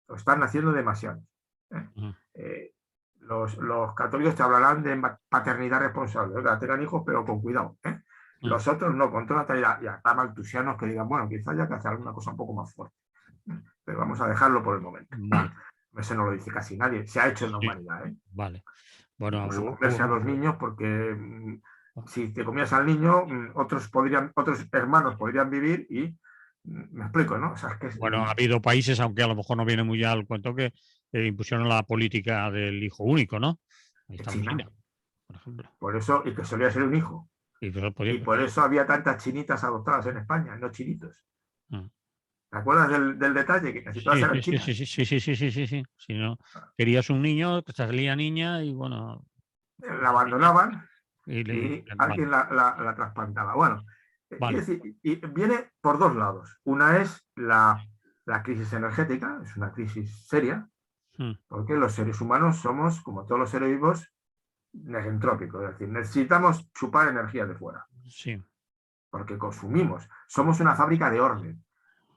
Lo están haciendo demasiado. Los católicos te hablarán de paternidad responsable. Oiga, tengan hijos, pero con cuidado. Los otros no, con toda la y hasta maltusianos que digan, bueno, quizás haya que hacer alguna cosa un poco más fuerte. Pero vamos a dejarlo por el momento. Vale. Eso no lo dice casi nadie. Se ha hecho en la Sí, humanidad. vale. Bueno, Comerse a los niños porque si te comías al niño, otros hermanos podrían vivir y me explico, ¿no? O sea, es que bueno, ha habido países, aunque a lo mejor no viene muy al cuento, que impusieron la política del hijo único, ¿no? Ahí está China, China, por ejemplo. por eso, y que solía ser un hijo. Y pues, Y por eso había tantas chinitas adoptadas en España, no chinitos. Mm. ¿Te acuerdas del detalle? Que casi todas Sí, eran sí, chinas. sí, sí, sí, sí, sí, sí, sí, sí. Si no querías un niño, te salía niña y bueno. La abandonaban y Vale, alguien la trasplantaba. Bueno, quiero vale. decir, y viene por dos lados. Una es la crisis energética, es una crisis seria, Mm. porque los seres humanos somos, como todos los seres vivos, negentrópicos, es decir, necesitamos chupar energía de fuera, Sí. porque consumimos. Somos una fábrica de orden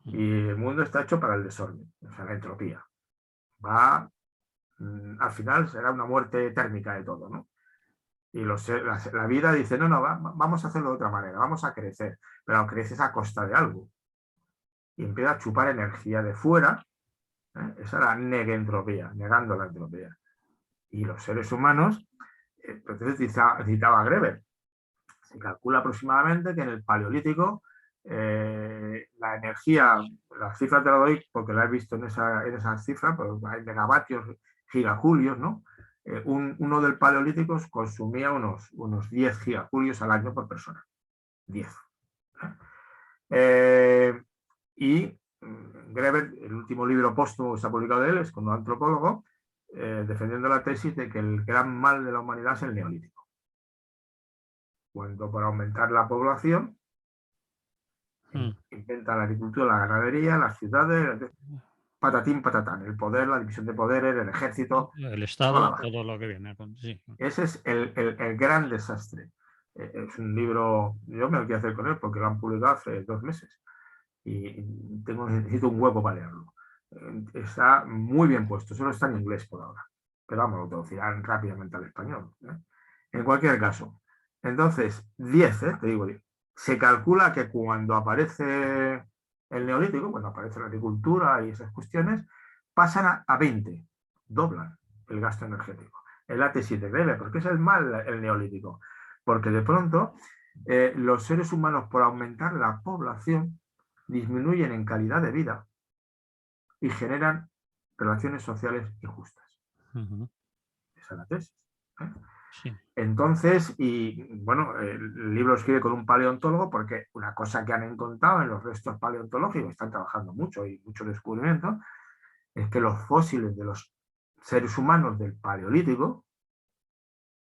Mm. y el mundo está hecho para el desorden, o sea, la entropía. Al final será una muerte térmica de todo, ¿no? Y la vida dice, no, vamos a hacerlo de otra manera, vamos a crecer, pero creces a costa de algo. Y empieza a chupar energía de fuera, esa es la negentropía, negando la entropía. Y los seres humanos, entonces citaba a Greber, se calcula aproximadamente que en el Paleolítico la energía, las cifras te lo doy porque la he visto en esas cifras, pero hay megavatios, gigajulios, ¿no? Uno del Paleolítico consumía unos 10 gigajulios al año por persona. 10. Y Greber, el último libro póstumo que se ha publicado de él, es con un antropólogo, defendiendo la tesis de que el gran mal de la humanidad es el neolítico. Cuando para aumentar la población inventan la agricultura, la ganadería, las ciudades, patatín, patatán, el poder, la división de poderes, el ejército, El Estado, todo lo que viene. Sí. Ese es el gran desastre. Es un libro, yo me lo quiero hacer con él porque lo han publicado hace 2 meses y necesito un hueco para leerlo. Está muy bien puesto, solo está en inglés por ahora, pero vamos, lo traducirán rápidamente al español. En cualquier caso, entonces, 10, te digo, se calcula que cuando aparece el neolítico, cuando aparece la agricultura y esas cuestiones, pasan a 20, doblan el gasto energético. El AT7 Greber, porque es el mal el neolítico, porque de pronto los seres humanos, por aumentar la población, disminuyen en calidad de vida y generan relaciones sociales injustas. Esa es la tesis. Sí. Entonces, y bueno, el libro lo escribe con un paleontólogo porque una cosa que han encontrado en los restos paleontológicos, están trabajando mucho y mucho descubrimiento, es que los fósiles de los seres humanos del Paleolítico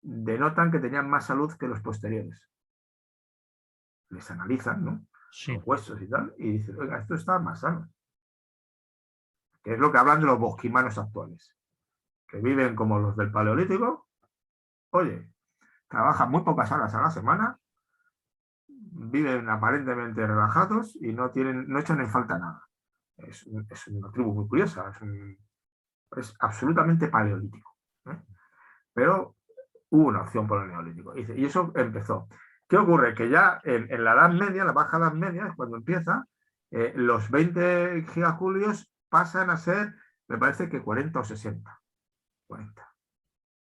denotan que tenían más salud que los posteriores. Les analizan, ¿no? Sí. Los huesos y tal, y dicen, oiga, esto está más sano. Que es lo que hablan de los bosquimanos actuales, que viven como los del Paleolítico. Oye, trabajan muy pocas horas a la semana, viven aparentemente relajados y no echan en falta nada. Es una tribu muy curiosa, es absolutamente paleolítico. ¿eh? Pero hubo una opción por el neolítico. Y eso empezó. ¿Qué ocurre? Que ya en la Edad Media, la Baja Edad Media, es cuando empieza, los 20 gigajulios pasan a ser, me parece que 40 o 60. 40.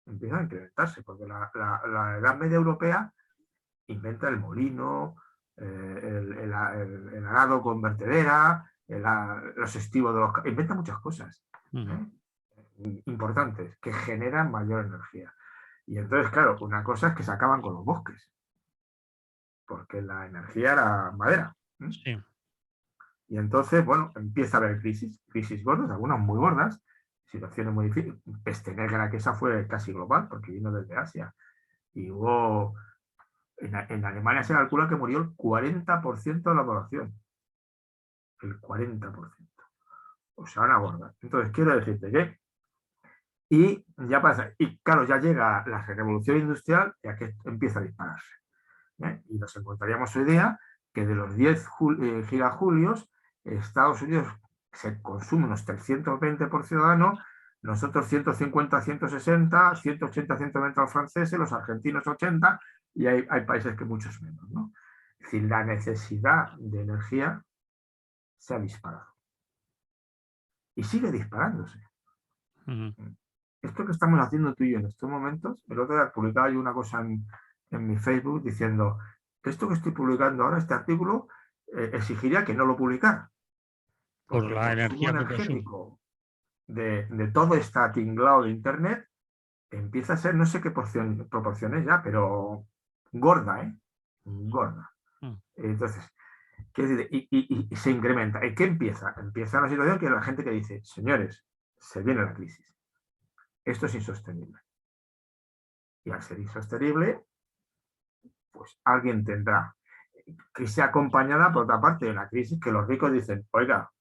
Empiezan a incrementarse, porque la Edad Media europea inventa el molino, el arado con vertedera, los estivos de los... Inventa muchas cosas importantes que generan mayor energía. Y entonces, claro, una cosa es que se acaban con los bosques, porque la energía era madera. Sí. Y entonces, bueno, empieza a haber crisis gordas, algunas muy gordas, situaciones muy difíciles. Peste negra, que esa fue casi global, porque vino desde Asia. Y hubo... En Alemania se calcula que murió el 40% de la población. El 40%. O sea, una gorda. Entonces, quiero decirte que... Y ya pasa, y claro, ya llega la revolución industrial y aquí empieza a dispararse. Y nos encontraríamos hoy día que de los 10 gigajulios, Estados Unidos se consume unos 320 por ciudadano, nosotros 150, 160, 180, 190 los franceses, los argentinos 80, y hay países que muchos menos, ¿no? Es decir, la necesidad de energía se ha disparado. Y sigue disparándose. Esto que estamos haciendo tú y yo en estos momentos, el otro día publicaba yo una cosa en mi Facebook diciendo que esto que estoy publicando ahora, este artículo, exigiría que no lo publicara. Por Porque la el consumo energía que consume. energético de todo este tinglado de Internet empieza a ser, no sé qué proporciones ya, pero gorda, ¿eh? Gorda. Entonces, ¿qué decir? Y se incrementa. ¿Y qué empieza? Empieza una situación que la gente que dice, señores, se viene la crisis. Esto es insostenible. Y al ser insostenible, pues alguien tendrá que sea acompañada, por otra parte, de la crisis que los ricos dicen, oiga,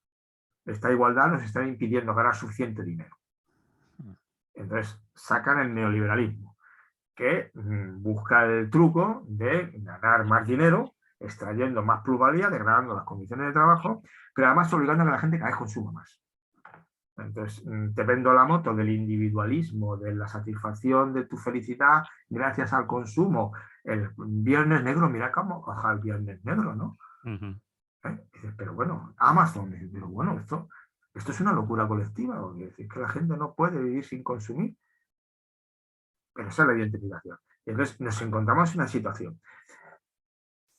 esta igualdad nos está impidiendo ganar suficiente dinero. Entonces sacan el neoliberalismo, que busca el truco de ganar más dinero, extrayendo más plusvalía, degradando las condiciones de trabajo, pero además obligando a que la gente cada vez consuma más. Entonces, te vendo la moto del individualismo, de la satisfacción de tu felicidad gracias al consumo. El viernes negro, mira cómo baja el viernes negro, ¿no? Dices, pero bueno, Amazon, dices, pero bueno, esto es una locura colectiva, porque decir que la gente no puede vivir sin consumir. Pero esa es la identificación. Y entonces nos encontramos en una situación.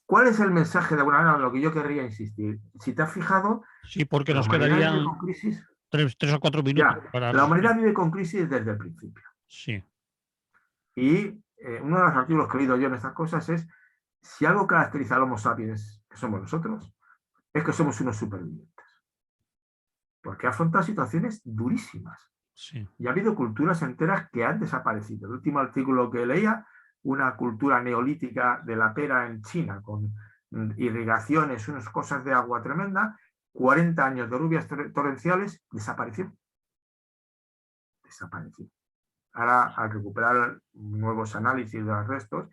¿Cuál es el mensaje de alguna manera en lo que yo querría insistir? Si te has fijado, sí, porque la nos humanidad vive quedarían con crisis. 3 o 4 minutos Ya, para... la humanidad vive con crisis desde el principio. Sí. Y uno de los artículos que he leído yo en estas cosas es, si algo caracteriza al Homo sapiens, que somos nosotros, es que somos unos supervivientes. Porque ha afrontado situaciones durísimas. Sí. Y ha habido culturas enteras que han desaparecido. El último artículo que leía, una cultura neolítica de la pera en China, con irrigaciones, unas cosas de agua tremenda, 40 años de lluvias torrenciales, desapareció. Desapareció. Ahora, al recuperar nuevos análisis de los restos,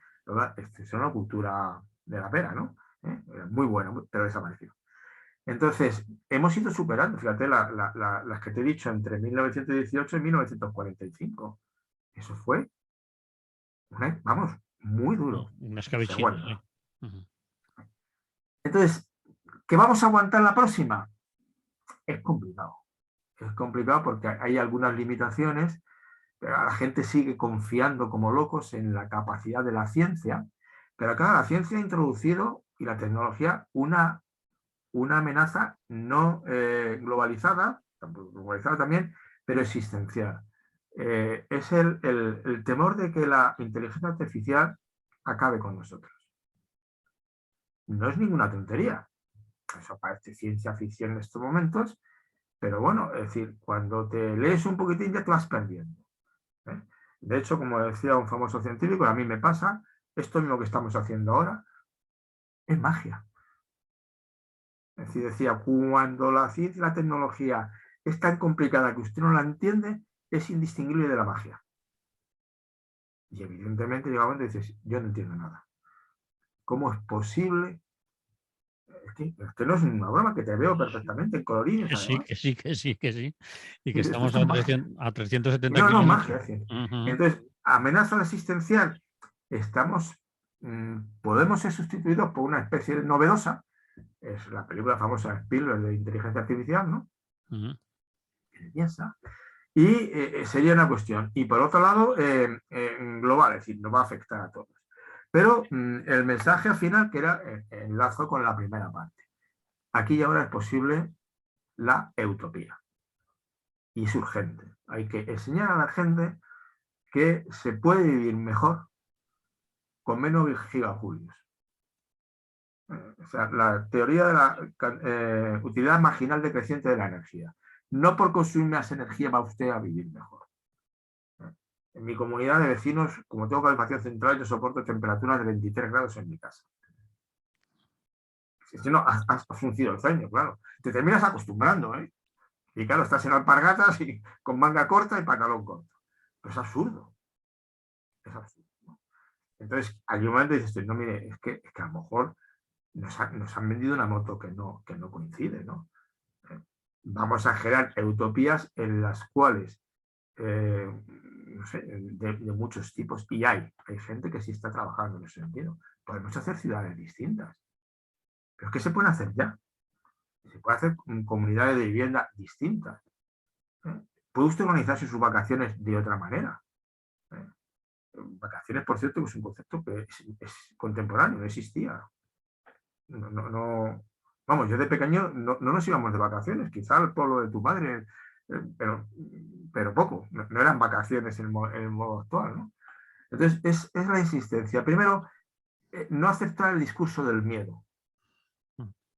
es una cultura de la pera, ¿no? Muy buena, pero desapareció. Entonces, hemos ido superando, fíjate, las que te he dicho entre 1918 y 1945. Eso fue, vamos, muy duro. Una escabechina. Bueno. Entonces, ¿qué vamos a aguantar la próxima? Es complicado. Es complicado porque hay algunas limitaciones, pero la gente sigue confiando como locos en la capacidad de la ciencia. Pero claro, la ciencia ha introducido, y la tecnología, una amenaza no globalizada también, pero existencial. Es el temor de que la inteligencia artificial acabe con nosotros. No es ninguna tontería. Eso parece ciencia ficción en estos momentos, pero bueno, es decir, cuando te lees un poquitín ya te vas perdiendo. De hecho, como decía un famoso científico, a mí me pasa, esto es lo que estamos haciendo ahora, es magia. Es decir, decía, cuando la ciencia y la tecnología es tan complicada que usted no la entiende, es indistinguible de la magia. Y evidentemente llega un momento y dices, yo no entiendo nada. ¿Cómo es posible que no es una broma, que te veo perfectamente en colorines, Que sí, además. que sí, que sí, que sí. Y que Esto estamos es magia. a 370 No, kilómetros. magia. Sí. Ujú, Entonces, amenaza existencial, podemos ser sustituidos por una especie novedosa, es la película famosa de Spielberg de inteligencia artificial, ¿no? ujú. Piensa. Y sería una cuestión. Y por otro lado, global, es decir, nos va a afectar a todos. Pero el mensaje al final, que era enlazo con la primera parte. Aquí y ahora es posible la utopía. Y es urgente. Hay que enseñar a la gente que se puede vivir mejor con menos gigajulios. O sea, la teoría de la utilidad marginal decreciente de la energía. No por consumir más energía va usted a vivir mejor. En mi comunidad de vecinos, como tengo calefacción central, yo soporto temperaturas de 23 grados en mi casa. Si no, has fruncido el ceño, claro. Te terminas acostumbrando, ¿eh? Y claro, estás en alpargatas y con manga corta y pantalón corto. Pero es absurdo. Es absurdo, ¿no? Entonces, hay un momento y dices, no, mire, es que a lo mejor nos han vendido una moto que no coincide, ¿no? Vamos a generar utopías en las cuales, no sé, de muchos tipos, y hay gente que sí está trabajando en ese sentido. Podemos hacer ciudades distintas, pero es que se pueden hacer ya. Se puede hacer comunidades de vivienda distintas. Puede usted organizarse sus vacaciones de otra manera. Vacaciones, por cierto, que es un concepto que es contemporáneo, no existía. No, vamos, yo de pequeño no nos íbamos de vacaciones, quizá al pueblo de tu madre, pero poco, no eran vacaciones en el modo actual, ¿no? Entonces, es la insistencia. Primero, no aceptar el discurso del miedo,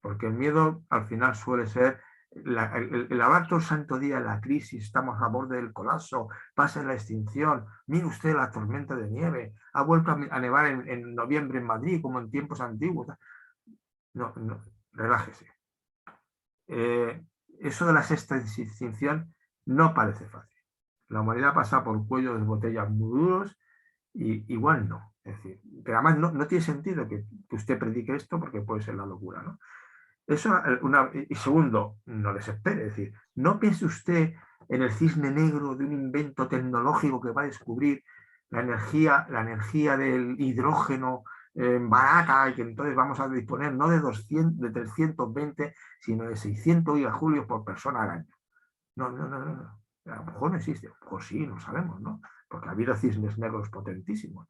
porque el miedo al final suele ser el hablar todo el santo día de la crisis, estamos a borde del colapso, pasa la extinción, mire usted la tormenta de nieve, ha vuelto a nevar en noviembre en Madrid como en tiempos antiguos. No, relájese. Eso de la sexta extinción no parece fácil. La humanidad pasa por cuellos de botella muy duros y igual no. Es decir, pero además no tiene sentido que usted predique esto porque puede ser la locura, ¿no? Eso, y segundo, no desespere. Es decir, no piense usted en el cisne negro de un invento tecnológico que va a descubrir la energía del hidrógeno barata y que entonces vamos a disponer no de 200, de 320, sino de 600 gigajulios por persona al año. No. A lo mejor no existe, a lo mejor sí, no sabemos, ¿no? Porque ha habido cisnes negros potentísimos.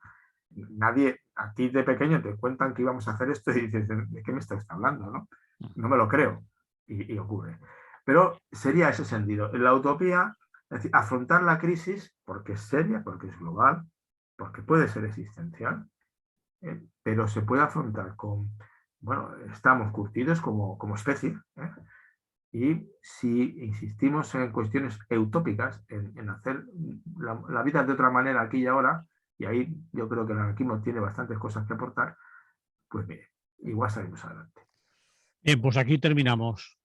Nadie, a ti de pequeño te cuentan que íbamos a hacer esto y dices, ¿de qué me estás hablando, no? No me lo creo. Y ocurre. Pero sería ese sentido. En la utopía, es decir, afrontar la crisis porque es seria, porque es global, porque puede ser existencial, pero se puede afrontar con, bueno, estamos curtidos como especie, y si insistimos en cuestiones utópicas, en hacer la vida de otra manera aquí y ahora, y ahí yo creo que el anarquismo tiene bastantes cosas que aportar, pues mire, igual salimos adelante. Bien, pues aquí terminamos.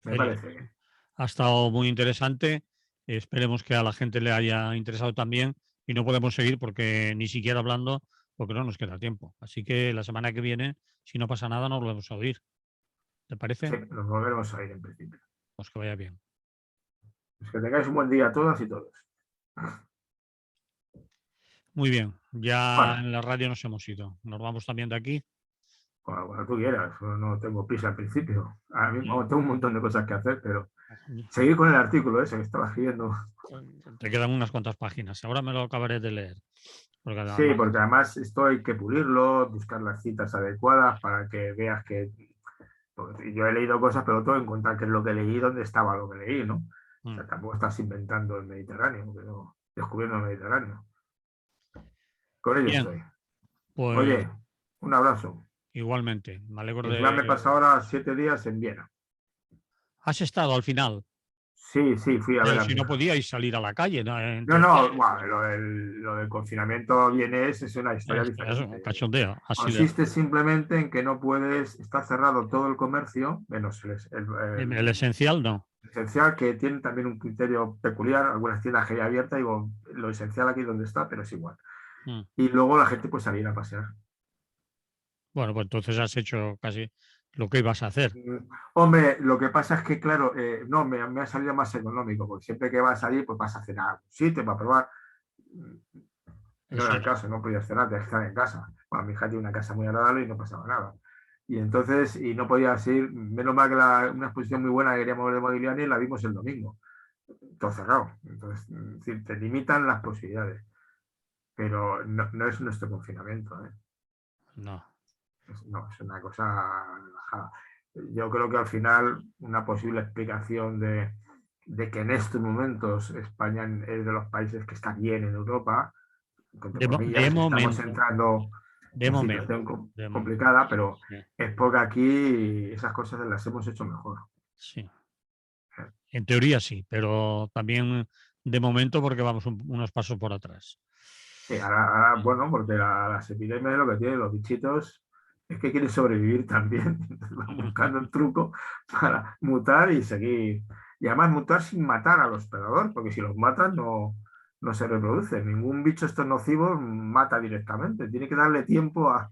Me parece bien. Ha estado muy interesante. Esperemos que a la gente le haya interesado también y no podemos seguir porque ni siquiera hablando porque no nos queda tiempo. Así que la semana que viene, si no pasa nada, nos volvemos a oír. ¿Te parece? Sí, nos volveremos a ir en principio. Pues que vaya bien. Pues que tengáis un buen día a todas y todos. Muy bien, ya Bueno, en la radio nos hemos ido. Nos vamos también de aquí. cuando tú quieras, no tengo prisa al principio. A mí, tengo un montón de cosas que hacer, pero seguir con el artículo ese que estaba escribiendo. Te quedan unas cuantas páginas. Ahora me lo acabaré de leer. Porque además, Sí, porque además esto hay que pulirlo, buscar las citas adecuadas para que veas que yo he leído cosas, pero tengo que encontrar qué es lo que leí, dónde estaba lo que leí, ¿no? O sea, tampoco estás inventando el Mediterráneo, pero descubriendo el Mediterráneo. Con ello bien, estoy. pues Oye, un abrazo. igualmente. Me alegro Y encima me pasa de. ahora 7 días en Viena. Has estado al final, Sí, fui a ver pero a si mi no hija. podíais salir a la calle, ¿no? No, bueno, lo del confinamiento vienés es una historia Es un diferente. cachondeo. Así de. Consiste simplemente en que no puedes estar cerrado todo el comercio, menos El esencial, no. esencial, que tiene también un criterio peculiar. Algunas tiendas que hay abiertas, digo, lo esencial aquí donde está, pero es igual. Y luego la gente pues salir a pasear. Bueno, pues entonces has hecho casi lo que ibas a hacer. Hombre, lo que pasa es que, claro, no, me ha salido más económico, porque siempre que vas a salir, pues vas a cenar a algún sitio para probar. No Eso era el es. caso, no podías cenar, tenías que estar en casa. Bueno, mi hija tiene una casa muy agradable y no pasaba nada. Y entonces, y no podías ir, menos mal que una exposición muy buena que queríamos ver de Modigliani la vimos el domingo, todo cerrado. Entonces, es decir, te limitan las posibilidades, pero no es nuestro confinamiento, ¿eh? No. No, es una cosa relajada. Yo creo que al final una posible explicación de que en estos momentos España es de los países que está bien en Europa, entre De comillas, estamos momento, entrando de en momento, situación de momento. complicada, pero Sí, es porque aquí esas cosas las hemos hecho mejor. sí. En teoría sí, pero también de momento porque vamos unos pasos por atrás. Sí, ahora, bueno, porque las epidemias lo que tienen los bichitos es que quieren sobrevivir también. Entonces van buscando el truco para mutar y seguir. Y además mutar sin matar al hospedador, porque si los matan no se reproduce. Ningún bicho estos nocivos mata directamente. Tiene que darle tiempo a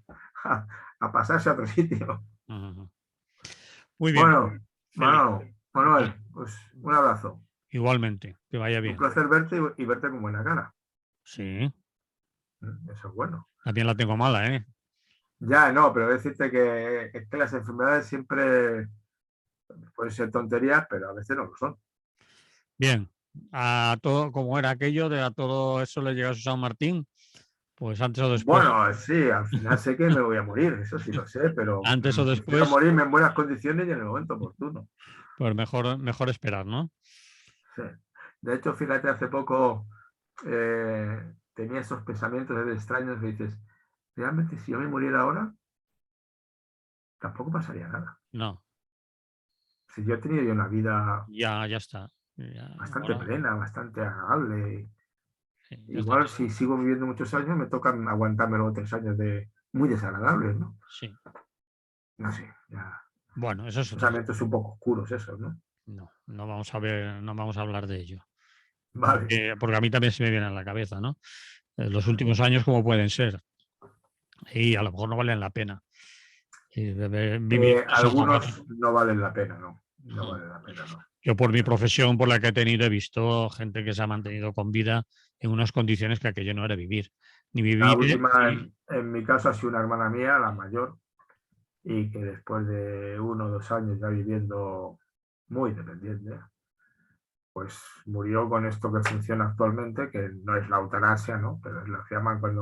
pasarse a otro sitio. Muy bien, Bueno, Félix. Manuel, pues un abrazo. Igualmente, que vaya Un bien. placer verte y verte con buena cara. Sí, Eso es bueno. también la tengo mala, ¿eh? Ya, no, pero decirte que es que las enfermedades siempre pueden ser tonterías, pero a veces no lo son. Bien, a todo, como era aquello de a todo eso le llega a San Martín, pues antes o después, Bueno, sí, al final sé que me voy a morir, eso sí lo sé, pero antes o prefiero después, morirme en buenas condiciones y en el momento oportuno. pues mejor esperar, ¿no? Sí. De hecho, fíjate, hace poco tenía esos pensamientos extraños que dices, realmente si yo me muriera ahora, tampoco pasaría nada. No, Si yo he tenido una vida ya está. Ya, bastante ahora, plena, bastante agradable. sí, ya está. Igual si sigo viviendo muchos años, me tocan aguantarme luego 3 años de muy desagradables, ¿no? Sí. No sé, ya. Bueno, eso es otra. Pensamientos un poco oscuros esos, ¿no? No, no vamos a ver, no vamos a hablar de ello. Vale. Porque a mí también se me viene a la cabeza, ¿no? Los últimos años, ¿cómo pueden ser? Y a lo mejor no valen la pena. Y vivir eso Algunos no valen la pena, ¿no? No valen la pena, ¿no? Yo por mi profesión, por la que he tenido, he visto gente que se ha mantenido con vida en unas condiciones que aquello no era vivir. Ni La vivir, última, ni... en mi caso, ha sido una hermana mía, la mayor, y que después de 1 o 2 años ya viviendo muy dependiente, pues murió con esto que funciona actualmente, que no es la eutanasia, ¿no? Pero es lo que llaman cuando